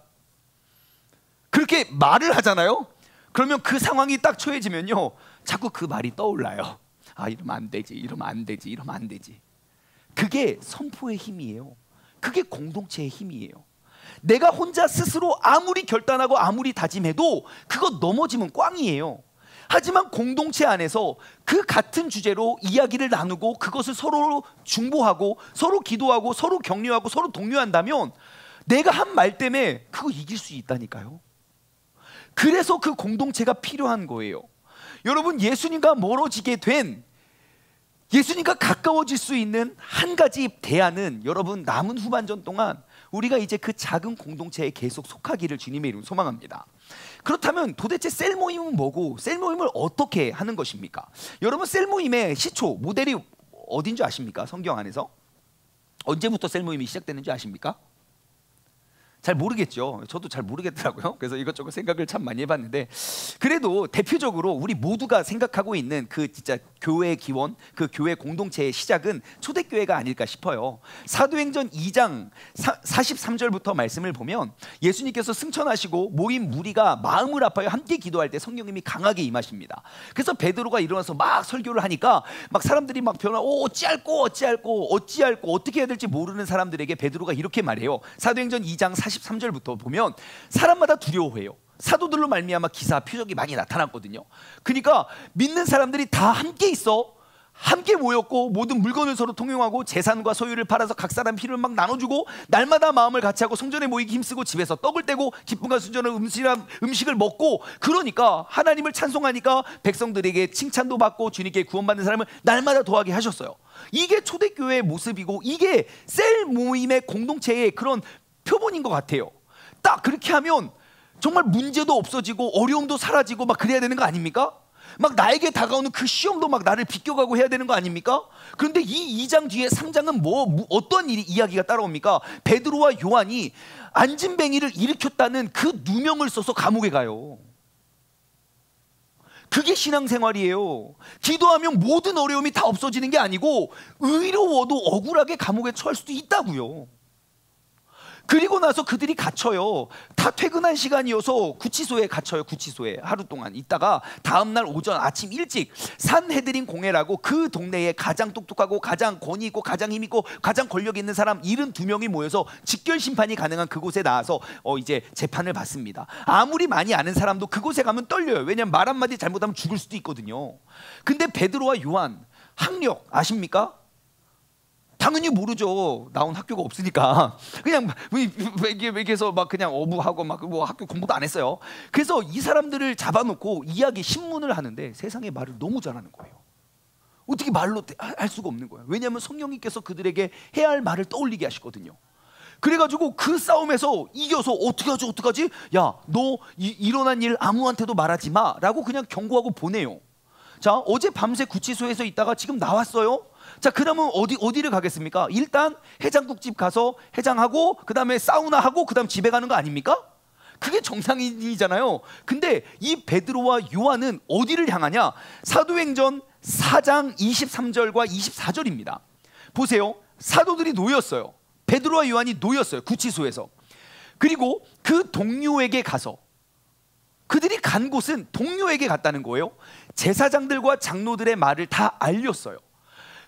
그렇게 말을 하잖아요. 그러면 그 상황이 딱 처해지면요, 자꾸 그 말이 떠올라요. 아, 이러면 안 되지, 이러면 안 되지, 이러면 안 되지. 그게 선포의 힘이에요. 그게 공동체의 힘이에요. 내가 혼자 스스로 아무리 결단하고 아무리 다짐해도 그거 넘어지면 꽝이에요. 하지만 공동체 안에서 그 같은 주제로 이야기를 나누고 그것을 서로 중보하고 서로 기도하고 서로 격려하고 서로 독려한다면 내가 한 말 때문에 그거 이길 수 있다니까요. 그래서 그 공동체가 필요한 거예요. 여러분, 예수님과 멀어지게 된, 예수님과 가까워질 수 있는 한 가지 대안은, 여러분, 남은 후반전 동안 우리가 이제 그 작은 공동체에 계속 속하기를 주님의 이름으로 소망합니다. 그렇다면 도대체 셀 모임은 뭐고 셀 모임을 어떻게 하는 것입니까? 여러분, 셀 모임의 시초 모델이 어딘지 아십니까? 성경 안에서 언제부터 셀 모임이 시작되는지 아십니까? 잘 모르겠죠. 저도 잘 모르겠더라고요. 그래서 이것저것 생각을 참 많이 해봤는데, 그래도 대표적으로 우리 모두가 생각하고 있는 그 진짜 교회의 기원, 그 교회 공동체의 시작은 초대교회가 아닐까 싶어요. 사도행전 2장 43절부터 말씀을 보면 예수님께서 승천하시고 모인 무리가 마음을 아파요 함께 기도할 때 성령님이 강하게 임하십니다. 그래서 베드로가 일어나서 막 설교를 하니까 막 사람들이 막 변화, 어찌할꼬 어떻게 해야 될지 모르는 사람들에게 베드로가 이렇게 말해요. 사도행전 2장 43절부터 보면 사람마다 두려워해요. 사도들로 말미암아 기사 표적이 많이 나타났거든요. 그러니까 믿는 사람들이 다 함께 있어, 함께 모였고 모든 물건을 서로 통용하고 재산과 소유를 팔아서 각 사람 필요를 막 나눠주고 날마다 마음을 같이 하고 성전에 모이기 힘쓰고 집에서 떡을 떼고 기쁨과 순전한 음식을 먹고, 그러니까 하나님을 찬송하니까 백성들에게 칭찬도 받고 주님께 구원받는 사람을 날마다 더하게 하셨어요. 이게 초대교회의 모습이고 이게 셀 모임의 공동체의 그런 표본인 것 같아요. 딱 그렇게 하면 정말 문제도 없어지고 어려움도 사라지고 막 그래야 되는 거 아닙니까? 막 나에게 다가오는 그 시험도 막 나를 비껴가고 해야 되는 거 아닙니까? 그런데 이 2장 뒤에 3장은 어떤 이야기가 따라옵니까? 베드로와 요한이 안진뱅이를 일으켰다는 그 누명을 써서 감옥에 가요. 그게 신앙생활이에요. 기도하면 모든 어려움이 다 없어지는 게 아니고 의로워도 억울하게 감옥에 처할 수도 있다고요. 그리고 나서 그들이 갇혀요. 다 퇴근한 시간이어서 구치소에 갇혀요. 구치소에 하루 동안 있다가 다음날 오전 아침 일찍 산헤드린 공회라고 그 동네에 가장 똑똑하고 가장 권위 있고 가장 힘 있고 가장 권력 있는 사람 72명이 모여서 직결 심판이 가능한 그곳에 나와서 이제 재판을 받습니다. 아무리 많이 아는 사람도 그곳에 가면 떨려요. 왜냐하면 말 한마디 잘못하면 죽을 수도 있거든요. 근데 베드로와 요한 학력 아십니까? 당연히 모르죠. 나온 학교가 없으니까 그냥 외계에서 막 그냥 어부하고 막 뭐 학교 공부도 안 했어요. 그래서 이 사람들을 잡아놓고 이야기 신문을 하는데 세상에 말을 너무 잘하는 거예요. 어떻게 말로 할 수가 없는 거예요. 왜냐하면 성령님께서 그들에게 해야 할 말을 떠올리게 하시거든요. 그래가지고 그 싸움에서 이겨서 어떡하지? 야, 너 일어난 일 아무한테도 말하지 마 라고 그냥 경고하고 보내요. 자, 어제 밤새 구치소에서 있다가 지금 나왔어요. 자, 그러면 어디를 가겠습니까? 일단 해장국집 가서 해장하고 그 다음에 사우나하고 그 다음 집에 가는 거 아닙니까? 그게 정상인이잖아요. 근데 이 베드로와 요한은 어디를 향하냐? 사도행전 4장 23절과 24절입니다. 보세요. 사도들이 놓였어요. 베드로와 요한이 놓였어요. 구치소에서. 그리고 그 동료에게 가서, 그들이 간 곳은 동료에게 갔다는 거예요. 제사장들과 장로들의 말을 다 알렸어요.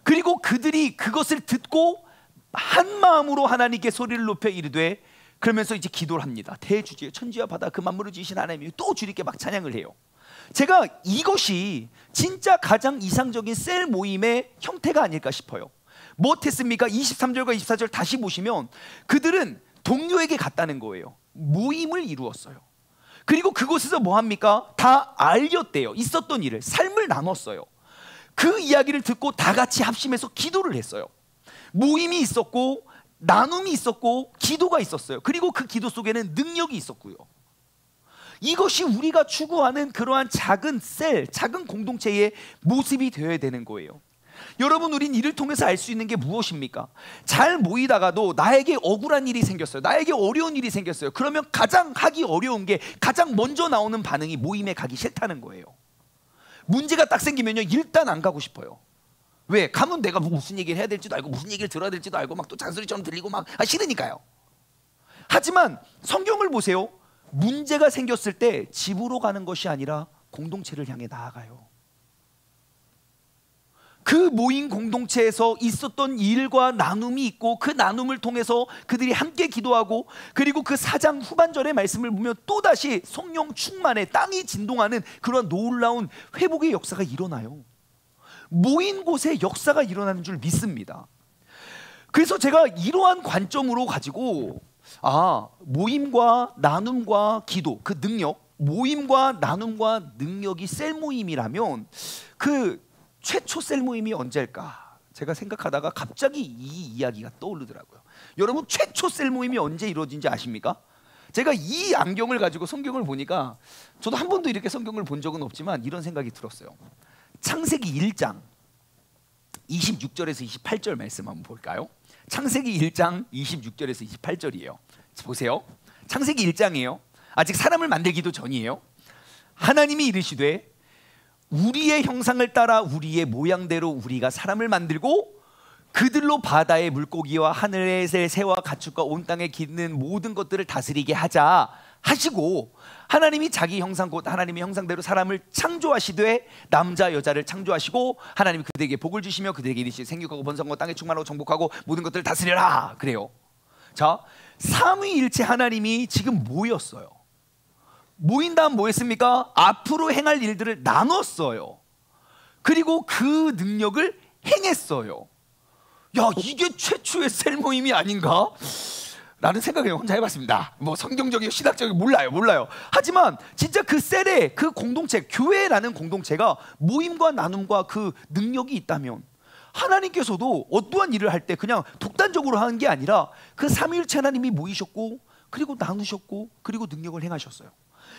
그리고 그들이 그것을 듣고 한 마음으로 하나님께 소리를 높여 이르되, 그러면서 이제 기도를 합니다. 대주지의 천지와 바다 그 만물을 지으신 하나님이 또 주님께 막 찬양을 해요. 제가 이것이 진짜 가장 이상적인 셀 모임의 형태가 아닐까 싶어요. 뭐 했습니까? 23절과 24절 다시 보시면 그들은 동료에게 갔다는 거예요. 모임을 이루었어요. 그리고 그곳에서 뭐 합니까? 다 알렸대요. 있었던 일을, 삶을 나눴어요. 그 이야기를 듣고 다 같이 합심해서 기도를 했어요. 모임이 있었고 나눔이 있었고 기도가 있었어요. 그리고 그 기도 속에는 능력이 있었고요. 이것이 우리가 추구하는 그러한 작은 셀, 작은 공동체의 모습이 되어야 되는 거예요. 여러분, 우린 이를 통해서 알 수 있는 게 무엇입니까? 잘 모이다가도 나에게 억울한 일이 생겼어요. 나에게 어려운 일이 생겼어요. 그러면 가장 하기 어려운 게, 가장 먼저 나오는 반응이 모임에 가기 싫다는 거예요. 문제가 딱 생기면요, 일단 안 가고 싶어요. 왜? 가면 내가 무슨 얘기를 해야 될지도 알고 무슨 얘기를 들어야 될지도 알고 막 또 잔소리처럼 들리고 막 싫으니까요. 하지만 성경을 보세요. 문제가 생겼을 때 집으로 가는 것이 아니라 공동체를 향해 나아가요. 그 모인 공동체에서 있었던 일과 나눔이 있고 그 나눔을 통해서 그들이 함께 기도하고, 그리고 그 4장 후반절의 말씀을 보면 또다시 성령 충만에 땅이 진동하는 그런 놀라운 회복의 역사가 일어나요. 모인 곳에 역사가 일어나는 줄 믿습니다. 그래서 제가 이러한 관점으로 가지고 모임과 나눔과 기도, 그 능력, 모임과 나눔과 능력이 셀 모임이라면 그 최초 셀 모임이 언제일까? 제가 생각하다가 갑자기 이 이야기가 떠오르더라고요. 여러분, 최초 셀 모임이 언제 이루어진지 아십니까? 제가 이 안경을 가지고 성경을 보니까, 저도 한 번도 이렇게 성경을 본 적은 없지만 이런 생각이 들었어요. 창세기 1장 26절에서 28절 말씀 한번 볼까요? 창세기 1장 26절에서 28절이에요. 보세요. 창세기 1장이에요. 아직 사람을 만들기도 전이에요. 하나님이 이르시되 우리의 형상을 따라 우리의 모양대로 우리가 사람을 만들고 그들로 바다의 물고기와 하늘의 새와 가축과 온 땅에 기는 모든 것들을 다스리게 하자 하시고, 하나님이 자기 형상 곧 하나님의 형상대로 사람을 창조하시되 남자 여자를 창조하시고 하나님이 그들에게 복을 주시며 그들에게 이르시되 생육하고 번성하고 땅에 충만하고 정복하고 모든 것들을 다스려라 그래요. 자, 삼위일체 하나님이 지금 모였어요. 모인 다음 뭐 했습니까? 앞으로 행할 일들을 나눴어요. 그리고 그 능력을 행했어요. 야, 이게 최초의 셀 모임이 아닌가? 라는 생각을 혼자 해봤습니다. 뭐 성경적이고 신학적이고 몰라요. 하지만 진짜 그 셀의 그 공동체, 교회라는 공동체가 모임과 나눔과 그 능력이 있다면, 하나님께서도 어떠한 일을 할 때 그냥 독단적으로 하는 게 아니라 그 삼위일체 하나님이 모이셨고 그리고 나누셨고 그리고 능력을 행하셨어요.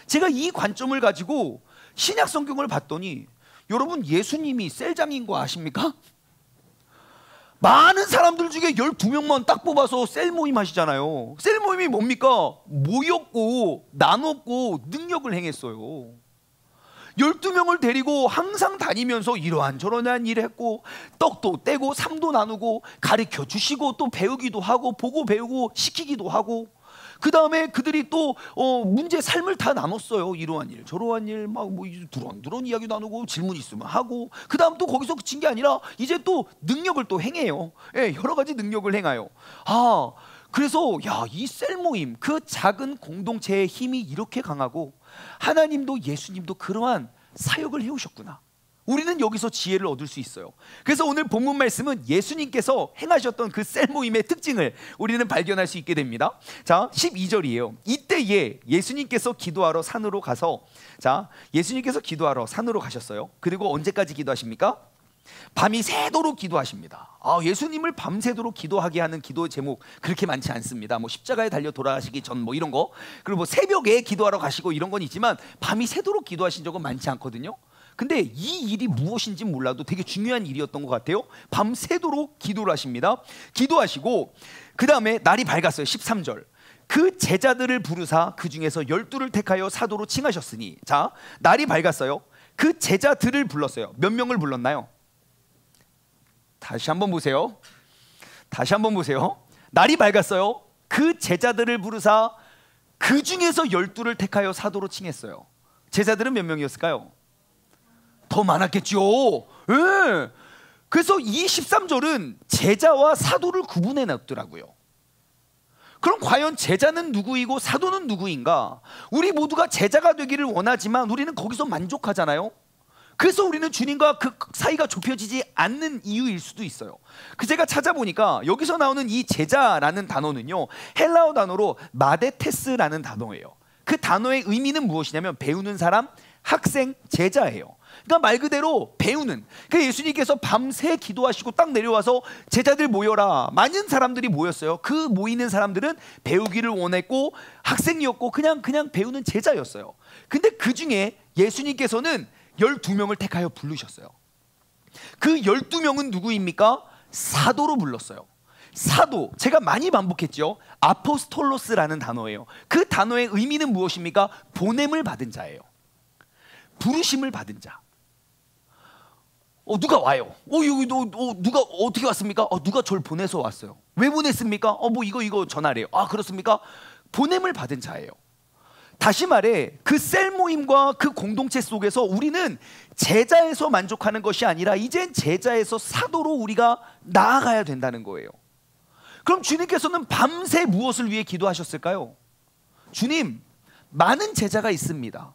제가 이 관점을 가지고 신약 성경을 봤더니, 여러분, 예수님이 셀장인 거 아십니까? 많은 사람들 중에 12명만 딱 뽑아서 셀 모임 하시잖아요. 셀 모임이 뭡니까? 모였고 나눴고 능력을 행했어요. 12명을 데리고 항상 다니면서 이러한 저러한 일을 했고, 떡도 떼고 삶도 나누고 가르쳐 주시고 또 배우기도 하고 보고 배우고 시키기도 하고, 그 다음에 그들이 또 문제 삶을 다 나눴어요. 이러한 일 저러한 일 막 뭐 두런두런 이야기 나누고 질문 있으면 하고, 그 다음 또 거기서 그친 게 아니라 이제 또 능력을 또 행해요. 예, 여러 가지 능력을 행해요. 그래서 이 셀 모임, 그 작은 공동체의 힘이 이렇게 강하고 하나님도 예수님도 그러한 사역을 해오셨구나. 우리는 여기서 지혜를 얻을 수 있어요. 그래서 오늘 본문 말씀은 예수님께서 행하셨던 그 셀 모임의 특징을 우리는 발견할 수 있게 됩니다. 자, 12절이에요. 이때에 예수님께서 기도하러 산으로 가서, 예수님께서 기도하러 산으로 가셨어요. 그리고 언제까지 기도하십니까? 밤이 새도록 기도하십니다. 예수님을 밤새도록 기도하게 하는 기도의 제목 그렇게 많지 않습니다. 뭐 십자가에 달려 돌아가시기 전 뭐 이런 거, 그리고 뭐 새벽에 기도하러 가시고 이런 건 있지만 밤이 새도록 기도하신 적은 많지 않거든요. 근데 이 일이 무엇인지 몰라도 되게 중요한 일이었던 것 같아요. 밤새도록 기도를 하십니다. 기도하시고 그 다음에 날이 밝았어요. 13절. 그 제자들을 부르사 그 중에서 12를 택하여 사도로 칭하셨으니, 자, 날이 밝았어요. 그 제자들을 불렀어요. 몇 명을 불렀나요? 다시 한번 보세요. 날이 밝았어요. 그 제자들을 부르사 그 중에서 12를 택하여 사도로 칭했어요. 제자들은 몇 명이었을까요? 더 많았겠죠. 예. 그래서 이 13절은 제자와 사도를 구분해 놨더라고요. 그럼 과연 제자는 누구이고 사도는 누구인가? 우리 모두가 제자가 되기를 원하지만 우리는 거기서 만족하잖아요. 그래서 우리는 주님과 그 사이가 좁혀지지 않는 이유일 수도 있어요. 그 제가 찾아보니까 여기서 나오는 이 제자라는 단어는요, 헬라어 단어로 마데테스라는 단어예요. 그 단어의 의미는 무엇이냐면 배우는 사람, 학생, 제자예요. 그러니까 말 그대로 배우는. 그 예수님께서 밤새 기도하시고 딱 내려와서 제자들 모여라. 많은 사람들이 모였어요. 그 모이는 사람들은 배우기를 원했고 학생이었고 그냥 배우는 제자였어요. 근데 그 중에 예수님께서는 12명을 택하여 부르셨어요. 그 12명은 누구입니까? 사도로 불렀어요. 사도, 제가 많이 반복했죠. 아포스톨로스라는 단어예요. 그 단어의 의미는 무엇입니까? 보냄을 받은 자예요. 부르심을 받은 자. 누가 와요? 여기 누가 어떻게 왔습니까? 누가 저를 보내서 왔어요. 왜 보냈습니까? 뭐 이거 전하래요. 그렇습니까? 보냄을 받은 자예요. 다시 말해 그 셀 모임과 그 공동체 속에서 우리는 제자에서 만족하는 것이 아니라 이젠 제자에서 사도로 우리가 나아가야 된다는 거예요. 그럼 주님께서는 밤새 무엇을 위해 기도하셨을까요? 주님, 많은 제자가 있습니다.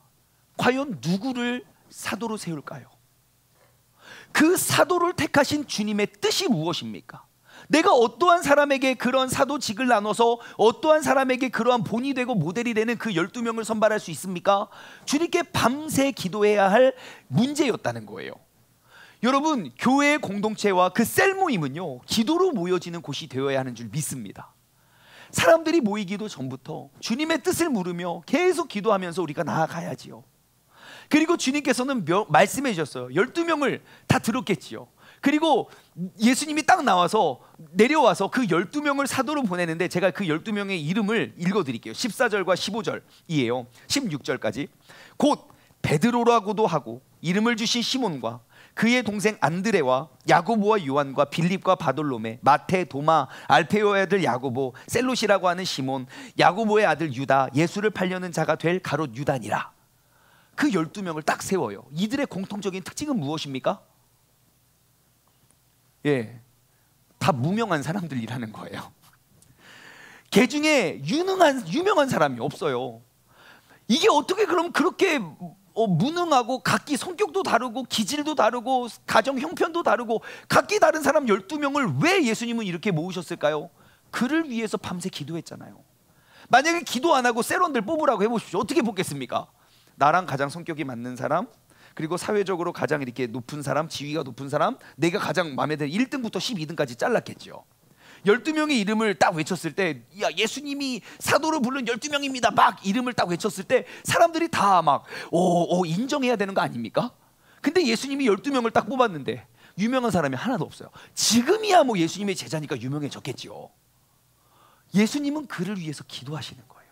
과연 누구를 사도로 세울까요? 그 사도를 택하신 주님의 뜻이 무엇입니까? 내가 어떠한 사람에게 그런 사도직을 나눠서 어떠한 사람에게 그러한 본이 되고 모델이 되는 그 12명을 선발할 수 있습니까? 주님께 밤새 기도해야 할 문제였다는 거예요. 여러분, 교회의 공동체와 그 셀 모임은요, 기도로 모여지는 곳이 되어야 하는 줄 믿습니다. 사람들이 모이기도 전부터 주님의 뜻을 물으며 계속 기도하면서 우리가 나아가야지요. 그리고 주님께서는 말씀해 주셨어요. 12명을 다 들었겠지요. 그리고 예수님이 딱 내려와서 그 12명을 사도로 보내는데 제가 그 12명의 이름을 읽어드릴게요. 14절과 15절이에요. 16절까지. 곧 베드로라고도 하고 이름을 주신 시몬과 그의 동생 안드레와 야고보와 요한과 빌립과 바돌로메, 마태, 도마, 알페오의 아들 야고보, 셀롯이라고 하는 시몬, 야고보의 아들 유다, 예수를 팔려는 자가 될 가롯 유다니라. 그 12명을 딱 세워요. 이들의 공통적인 특징은 무엇입니까? 다 무명한 사람들이라는 거예요. 개 중에 유명한 사람이 없어요. 이게 어떻게 그럼 그렇게 무능하고 각기 성격도 다르고 기질도 다르고 가정 형편도 다르고 각기 다른 사람 12명을 왜 예수님은 이렇게 모으셨을까요? 그를 위해서 밤새 기도했잖아요. 만약에 기도 안 하고 세론들 뽑으라고 해보십시오. 어떻게 뽑겠습니까? 나랑 가장 성격이 맞는 사람, 그리고 사회적으로 가장 이렇게 높은 사람, 지위가 높은 사람, 내가 가장 마음에 드는 1등부터 12등까지 잘랐겠죠. 12명의 이름을 딱 외쳤을 때, 야, 예수님이 사도로 부른 12명입니다 막 이름을 딱 외쳤을 때 사람들이 다 막 인정해야 되는 거 아닙니까? 근데 예수님이 12명을 딱 뽑았는데 유명한 사람이 하나도 없어요. 지금이야 뭐 예수님의 제자니까 유명해졌겠죠. 예수님은 그를 위해서 기도하시는 거예요.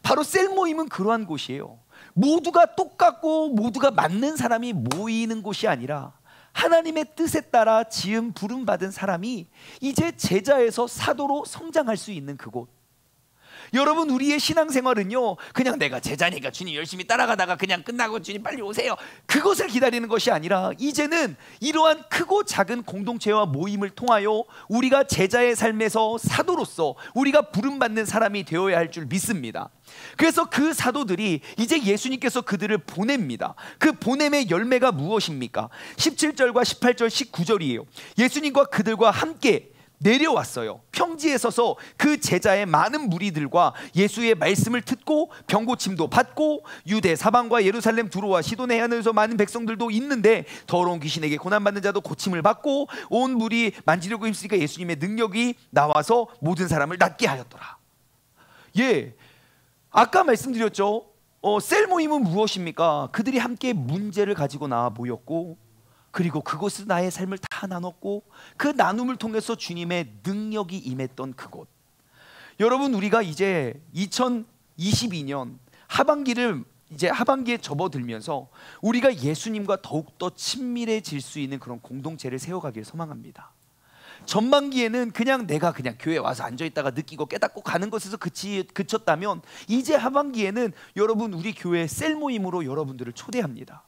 바로 셀 모임은 그러한 곳이에요. 모두가 똑같고 모두가 맞는 사람이 모이는 곳이 아니라 하나님의 뜻에 따라 지음 부름받은 사람이 이제 제자에서 사도로 성장할 수 있는 그곳. 여러분, 우리의 신앙생활은요, 그냥 내가 제자니까 주님 열심히 따라가다가 그냥 끝나고 주님 빨리 오세요, 그것을 기다리는 것이 아니라 이제는 이러한 크고 작은 공동체와 모임을 통하여 우리가 제자의 삶에서 사도로서 우리가 부름받는 사람이 되어야 할 줄 믿습니다. 그래서 그 사도들이 이제 예수님께서 그들을 보냅니다. 그 보냄의 열매가 무엇입니까? 17절과 18절 19절이에요. 예수님과 그들과 함께 내려왔어요. 평지에 서서 그 제자의 많은 무리들과 예수의 말씀을 듣고 병고침도 받고 유대 사방과 예루살렘 두로와 시돈의 해안에서 많은 백성들도 있는데 더러운 귀신에게 고난받는 자도 고침을 받고 온 물이 만지려고 힘쓰니까 예수님의 능력이 나와서 모든 사람을 낫게 하였더라. 아까 말씀드렸죠. 셀 모임은 무엇입니까? 그들이 함께 문제를 가지고 나와 모였고, 그리고 그곳에서 나의 삶을 다 나눴고, 그 나눔을 통해서 주님의 능력이 임했던 그곳. 여러분, 우리가 이제 2022년 하반기에 접어들면서 우리가 예수님과 더욱더 친밀해질 수 있는 그런 공동체를 세워가길 소망합니다. 전반기에는 내가 교회 와서 앉아있다가 느끼고 깨닫고 가는 것에서 그쳤다면, 이제 하반기에는 여러분, 우리 교회 셀 모임으로 여러분들을 초대합니다.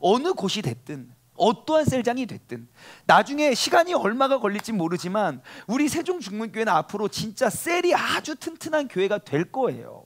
어느 곳이 됐든 어떠한 셀장이 됐든 나중에 시간이 얼마가 걸릴지 모르지만 우리 세종중문교회는 앞으로 진짜 셀이 아주 튼튼한 교회가 될 거예요.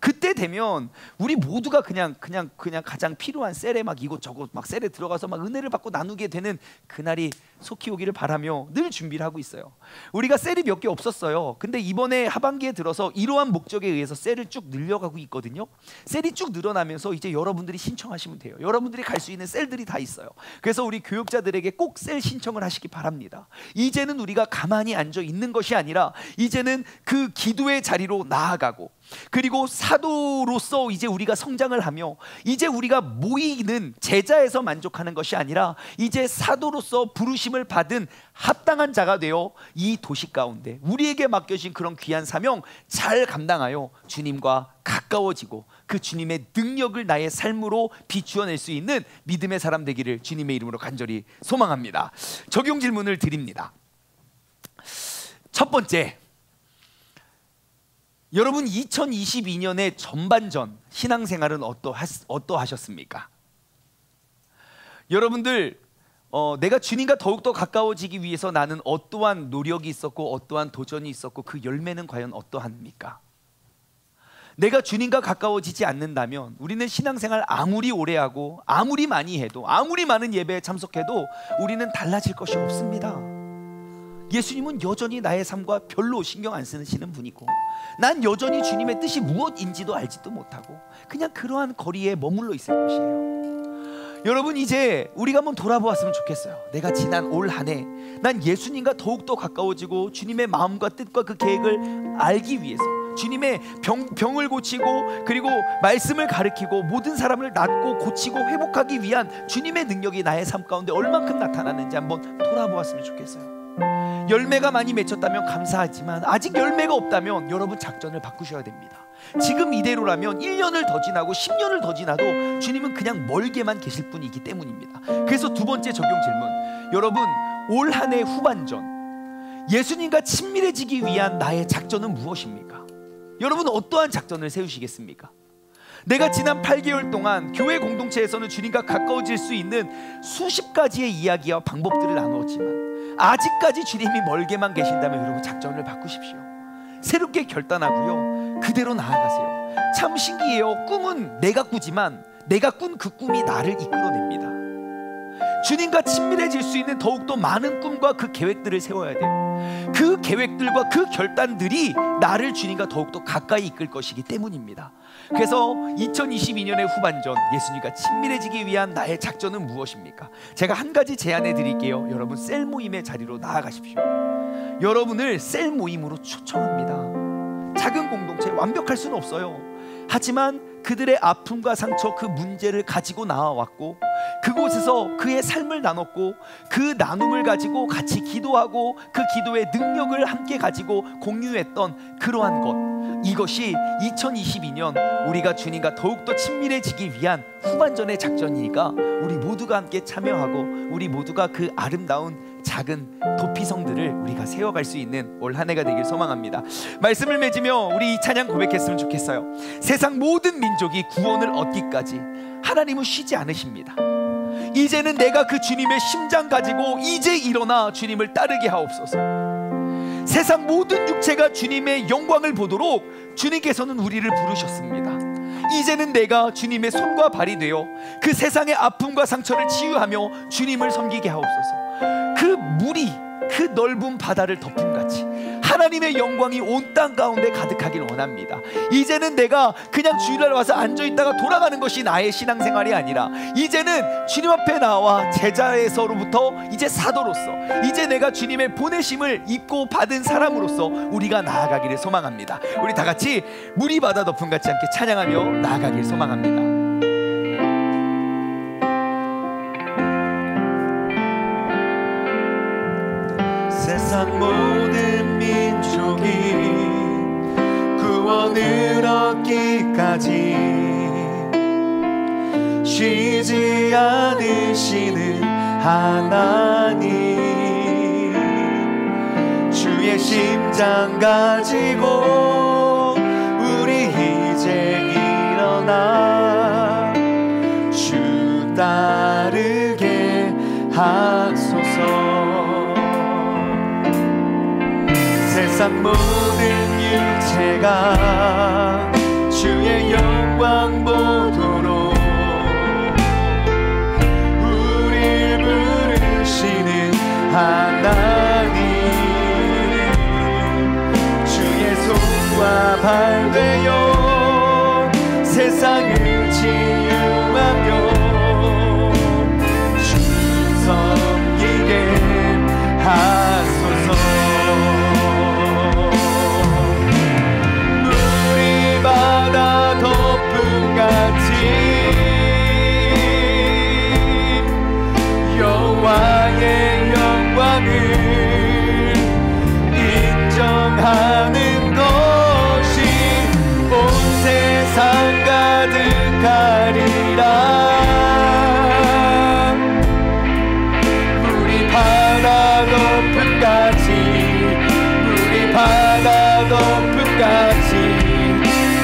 그때 되면 우리 모두가 그냥 가장 필요한 셀에 막 이곳저곳 막 셀에 들어가서 막 은혜를 받고 나누게 되는 그날이 속히 오기를 바라며 늘 준비를 하고 있어요. 우리가 셀이 몇 개 없었어요. 근데 이번에 하반기에 들어서 이러한 목적에 의해서 셀을 쭉 늘려가고 있거든요. 셀이 쭉 늘어나면서 이제 여러분들이 신청하시면 돼요. 여러분들이 갈 수 있는 셀들이 다 있어요. 그래서 우리 교육자들에게 꼭 셀 신청을 하시기 바랍니다. 이제는 우리가 가만히 앉아 있는 것이 아니라 이제는 그 기도의 자리로 나아가고, 그리고 사도로서 이제 우리가 성장을 하며, 이제 우리가 모이는 제자에서 만족하는 것이 아니라 이제 사도로서 부르심을 받은 합당한 자가 되어 이 도시 가운데 우리에게 맡겨진 그런 귀한 사명 잘 감당하여 주님과 가까워지고 그 주님의 능력을 나의 삶으로 비추어낼 수 있는 믿음의 사람 되기를 주님의 이름으로 간절히 소망합니다. 적용 질문을 드립니다. 첫 번째, 여러분 2022년의 전반전 신앙생활은 어떠하셨습니까? 여러분들 내가 주님과 더욱더 가까워지기 위해서 나는 어떠한 노력이 있었고 어떠한 도전이 있었고 그 열매는 과연 어떠합니까? 내가 주님과 가까워지지 않는다면 우리는 신앙생활 아무리 오래 하고 아무리 많이 해도 아무리 많은 예배에 참석해도 우리는 달라질 것이 없습니다. 예수님은 여전히 나의 삶과 별로 신경 안 쓰시는 분이고 난 여전히 주님의 뜻이 무엇인지도 알지도 못하고 그냥 그러한 거리에 머물러 있을 것이에요. 여러분, 이제 우리가 한번 돌아보았으면 좋겠어요. 내가 지난 올 한 해 난 예수님과 더욱더 가까워지고 주님의 마음과 뜻과 그 계획을 알기 위해서 주님의 병을 고치고 그리고 말씀을 가르치고 모든 사람을 낫고 고치고 회복하기 위한 주님의 능력이 나의 삶 가운데 얼만큼 나타나는지 한번 돌아보았으면 좋겠어요. 열매가 많이 맺혔다면 감사하지만 아직 열매가 없다면 여러분 작전을 바꾸셔야 됩니다. 지금 이대로라면 1년을 더 지나고 10년을 더 지나도 주님은 그냥 멀게만 계실 분이기 때문입니다. 그래서 두 번째 적용 질문, 여러분 올 한 해 후반전 예수님과 친밀해지기 위한 나의 작전은 무엇입니까? 여러분 어떠한 작전을 세우시겠습니까? 내가 지난 8개월 동안 교회 공동체에서는 주님과 가까워질 수 있는 수십 가지의 이야기와 방법들을 나누었지만 아직까지 주님이 멀게만 계신다면 여러분 작전을 바꾸십시오. 새롭게 결단하고요, 그대로 나아가세요. 참 신기해요. 꿈은 내가 꾸지만 내가 꾼 그 꿈이 나를 이끌어냅니다. 주님과 친밀해질 수 있는 더욱더 많은 꿈과 그 계획들을 세워야 돼요. 그 계획들과 그 결단들이 나를 주님과 더욱더 가까이 이끌 것이기 때문입니다. 그래서 2022년의 후반전 예수님과 친밀해지기 위한 나의 작전은 무엇입니까? 제가 한 가지 제안해 드릴게요. 여러분 셀 모임의 자리로 나아가십시오. 여러분을 셀 모임으로 초청합니다. 작은 공동체 완벽할 수는 없어요. 하지만 그들의 아픔과 상처, 그 문제를 가지고 나와왔고 그곳에서 그의 삶을 나눴고 그 나눔을 가지고 같이 기도하고 그 기도의 능력을 함께 가지고 공유했던 그러한 것, 이것이 2022년 우리가 주님과 더욱더 친밀해지기 위한 후반전의 작전이니까 우리 모두가 함께 참여하고 우리 모두가 그 아름다운 작은 도피성들을 우리가 세워갈 수 있는 올 한 해가 되길 소망합니다. 말씀을 맺으며 우리 이 찬양 고백했으면 좋겠어요. 세상 모든 민족이 구원을 얻기까지 하나님은 쉬지 않으십니다. 이제는 내가 그 주님의 심장 가지고 이제 일어나 주님을 따르게 하옵소서. 세상 모든 육체가 주님의 영광을 보도록 주님께서는 우리를 부르셨습니다. 이제는 내가 주님의 손과 발이 되어 그 세상의 아픔과 상처를 치유하며 주님을 섬기게 하옵소서. 그 물이 그 넓은 바다를 덮음같이 하나님의 영광이 온 땅 가운데 가득하길 원합니다. 이제는 내가 그냥 주일날 와서 앉아있다가 돌아가는 것이 나의 신앙생활이 아니라 이제는 주님 앞에 나와 제자에서로부터 이제 사도로서 이제 내가 주님의 보내심을 입고 받은 사람으로서 우리가 나아가기를 소망합니다. 우리 다 같이 물이 바다 덮음같이 함께 찬양하며 나아가길 소망합니다. 세상 모든 민족이 구원을 얻기까지 쉬지 않으시는 하나님, 주의 심장 가지고 우리 이제 일어나 주 따르게 모든 육체가 주의 영광 보도록 우릴 부르시는 하나님, 주의 손과 발 되어 세상을 치유하며 주 섬기게 하소서. 물이 바다 덮음같이 여호와의 영광을 인정하는 것이 온 세상 가득하리라. 물이 바다 덮음같이, 물이 바다 덮음같이,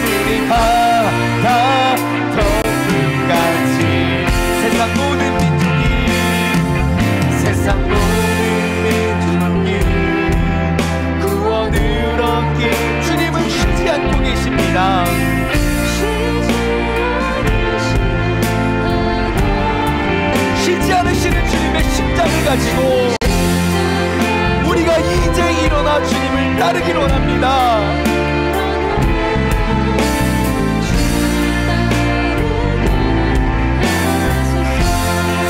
물이 바다 덮음같이 세상 모든 민족이, 세상 모든 민족이 구원을 얻길. 주님은 쉬지 않고 계십니다. 쉬지 않으시는 주님의 심장을 가지고 우리가 이제 일어나 주님을 따르기를 원합니다.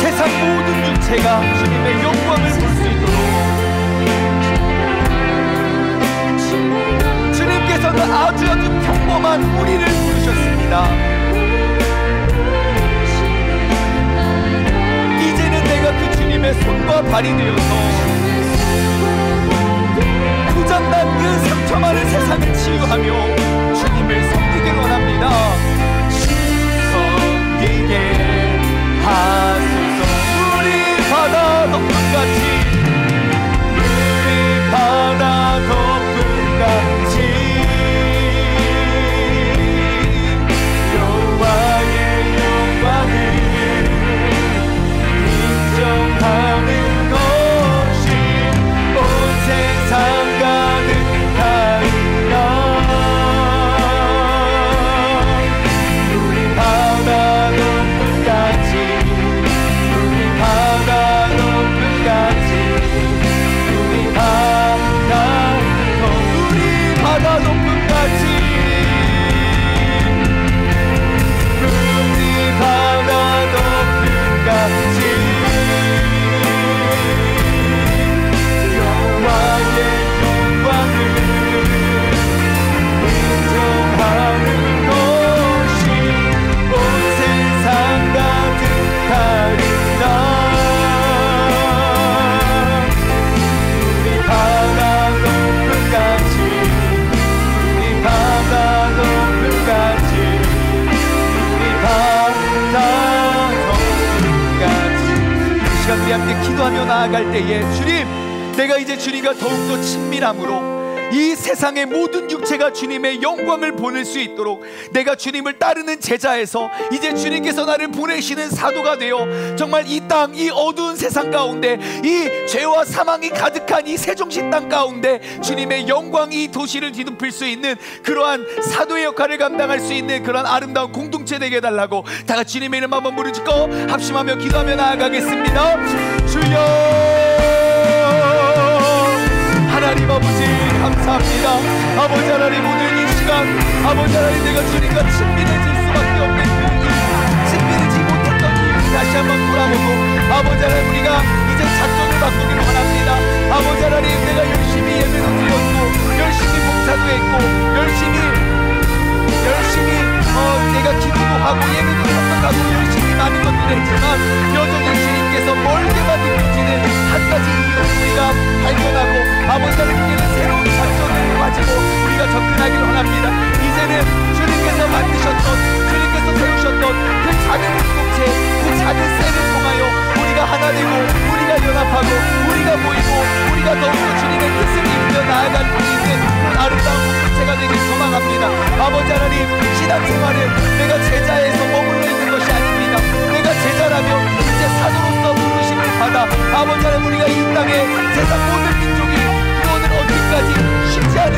세상 모든 육체가 주님의 영광을 볼 수 있도록 주님께서는 아주 평범한 우리를 부르셨습니다. 이제는 내가 그 주님의 손과 발이 되어서 고장난 그 상처많은 세상을 치유하며 주님을 섬기길 원합니다. 섬기게 하소서. 물이 바다 덮음같이, 물이 바다 덮음같이 여호와의 영광을 인정하는 것이 온 세상 가득하리라. 물이 바다 덮음같이, 물이 바다 덮음같이, 물이 바다 덮음같이, 물이 바다 덮음같이 여호와의 영광을 인정하는 것이 온 세상 가득하리라. 물이 바다 덮음같이, 물이 바다 덮음같이, 물이 바다 덮음같이. 이 시간 우리 함께 기도하며 나아갈 때에 주님, 내가 이제 주님과 더욱더 친밀함으로 이 세상의 모든 육체가 주님의 영광을 보낼 수 있도록 내가 주님을 따르는 제자에서 이제 주님께서 나를 보내시는 사도가 되어 정말 이 땅, 이 어두운 세상 가운데, 이 죄와 사망이 가득한 이 세종시 땅 가운데 주님의 영광이 이 도시를 뒤덮을 수 있는 그러한 사도의 역할을 감당할 수 있는 그러한 아름다운 공동체 되게 해달라고 다 같이 주님의 이름 한번 부르짖고 합심하며 기도하며 나아가겠습니다. 주여, 하나님 아버지 감사합니다. 아버지 하나님, 오늘 이 시간 아버지 하나님, 내가 주님과 친밀해질 수밖에 없는 그 이유, 친밀해지지 못했던 이유를 다시 한번 돌아보고 아버지 하나님, 우리가 이제 작전을 바꾸기를 원합니다. 아버지 하나님, 내가 열심히 예배도 드렸고 열심히 봉사도 했고 열심히 내가 기도도 하고 예배도 참석하고 열심히 많은 것들을 했지만 여전히 주님께서 멀게만 느껴지는 한 가지 이유를 우리가 발견하고 아버지 하나님께는 새로운 작전을 가지고 우리가 접근하기를 원합니다. 이제는 주님께서 만드셨던, 주님께서 세우셨던 그 작은 공동체, 그 작은 셀을 통하여 우리가 하나 되고 우리가 연합하고 우리가 모이고 우리가 더욱더 주님의 뜻을 이루며 나아갈 수 있는 그런 아름다운 공동체가 되길 소망합니다. 아버지 하나님, 신앙생활은 내가 제자에서 머물러 있는 것이 아닙니다. 내가 제자라면 이제 사도로서 부르심을 받아 아버지 하나님, 우리가 이 땅에 세상 모든 민족이 구원을 얻기까지 쉽지 않은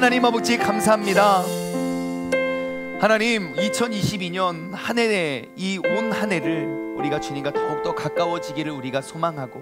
하나님 아버지 감사합니다. 하나님 2022년 한 해, 이 온 한 해를 우리가 주님과 더욱더 가까워지기를 우리가 소망하고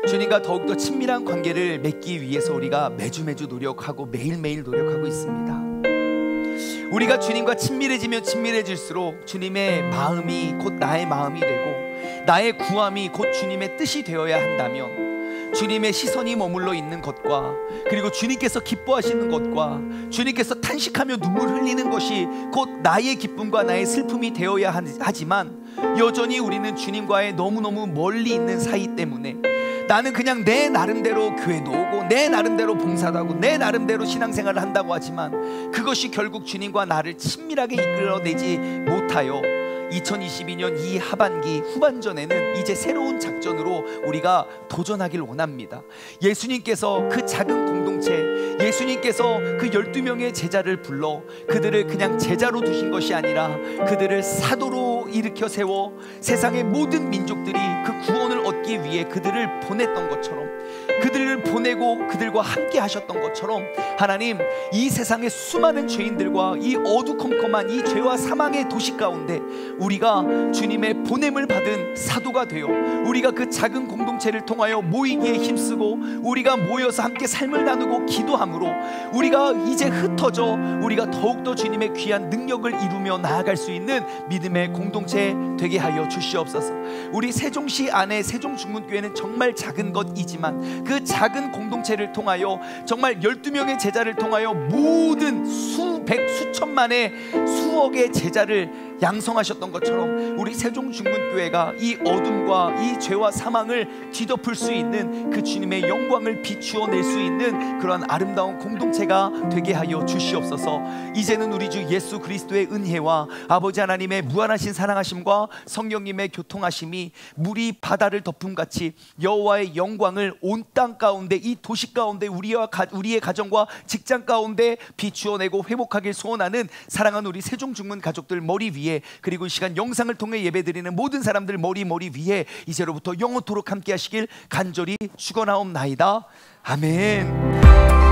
주님과 더욱더 친밀한 관계를 맺기 위해서 우리가 매주 노력하고 매일매일 노력하고 있습니다. 우리가 주님과 친밀해지면 친밀해질수록 주님의 마음이 곧 나의 마음이 되고 나의 구함이 곧 주님의 뜻이 되어야 한다면 주님의 시선이 머물러 있는 것과 그리고 주님께서 기뻐하시는 것과 주님께서 탄식하며 눈물 흘리는 것이 곧 나의 기쁨과 나의 슬픔이 되어야 하지만 여전히 우리는 주님과의 너무너무 멀리 있는 사이 때문에 나는 그냥 내 나름대로 교회도 오고 내 나름대로 봉사도 하고 내 나름대로 신앙생활을 한다고 하지만 그것이 결국 주님과 나를 친밀하게 이끌어내지 못하여 2022년 이 하반기 후반전에는 이제 새로운 작전으로 우리가 도전하길 원합니다. 예수님께서 그 작은 공동체, 예수님께서 그 12명의 제자를 불러 그들을 그냥 제자로 두신 것이 아니라 그들을 사도로 일으켜 세워 세상의 모든 민족들이 그 구원을 얻기 위해 그들을 보냈던 것처럼, 그들을 보내고 그들과 함께 하셨던 것처럼 하나님, 이 세상의 수많은 죄인들과 이 어두컴컴한 이 죄와 사망의 도시 가운데 우리가 주님의 보냄을 받은 사도가 되어 우리가 그 작은 공동체를 통하여 모이기에 힘쓰고 우리가 모여서 함께 삶을 나누고 기도함으로 우리가 이제 흩어져 우리가 더욱더 주님의 귀한 능력을 이루며 나아갈 수 있는 믿음의 공동체 되게 하여 주시옵소서. 우리 세종시 안에 세종중문교회는 정말 작은 것이지만 그 작은 공동체를 통하여 정말 12명의 제자를 통하여 모든 수백 수천만의 수억의 제자를 양성하셨던 것처럼 우리 세종중문교회가 이 어둠과 이 죄와 사망을 뒤덮을 수 있는 그 주님의 영광을 비추어 낼 수 있는 그러한 아름다운 공동체가 되게 하여 주시옵소서. 이제는 우리 주 예수 그리스도의 은혜와 아버지 하나님의 무한하신 사랑하심과 성령님의 교통하심이 물이 바다를 덮음같이 여호와의 영광을 온 땅 가운데 이 도시 가운데 우리의 가정과 직장 가운데 비추어내고 회복하길 소원하는 사랑하는 우리 세종중문 가족들 머리 위에, 그리고 이 시간 영상을 통해 예배드리는 모든 사람들 머리 위에 이제로부터 영원토록 함께 하시길 간절히 축원하옵나이다. 아멘.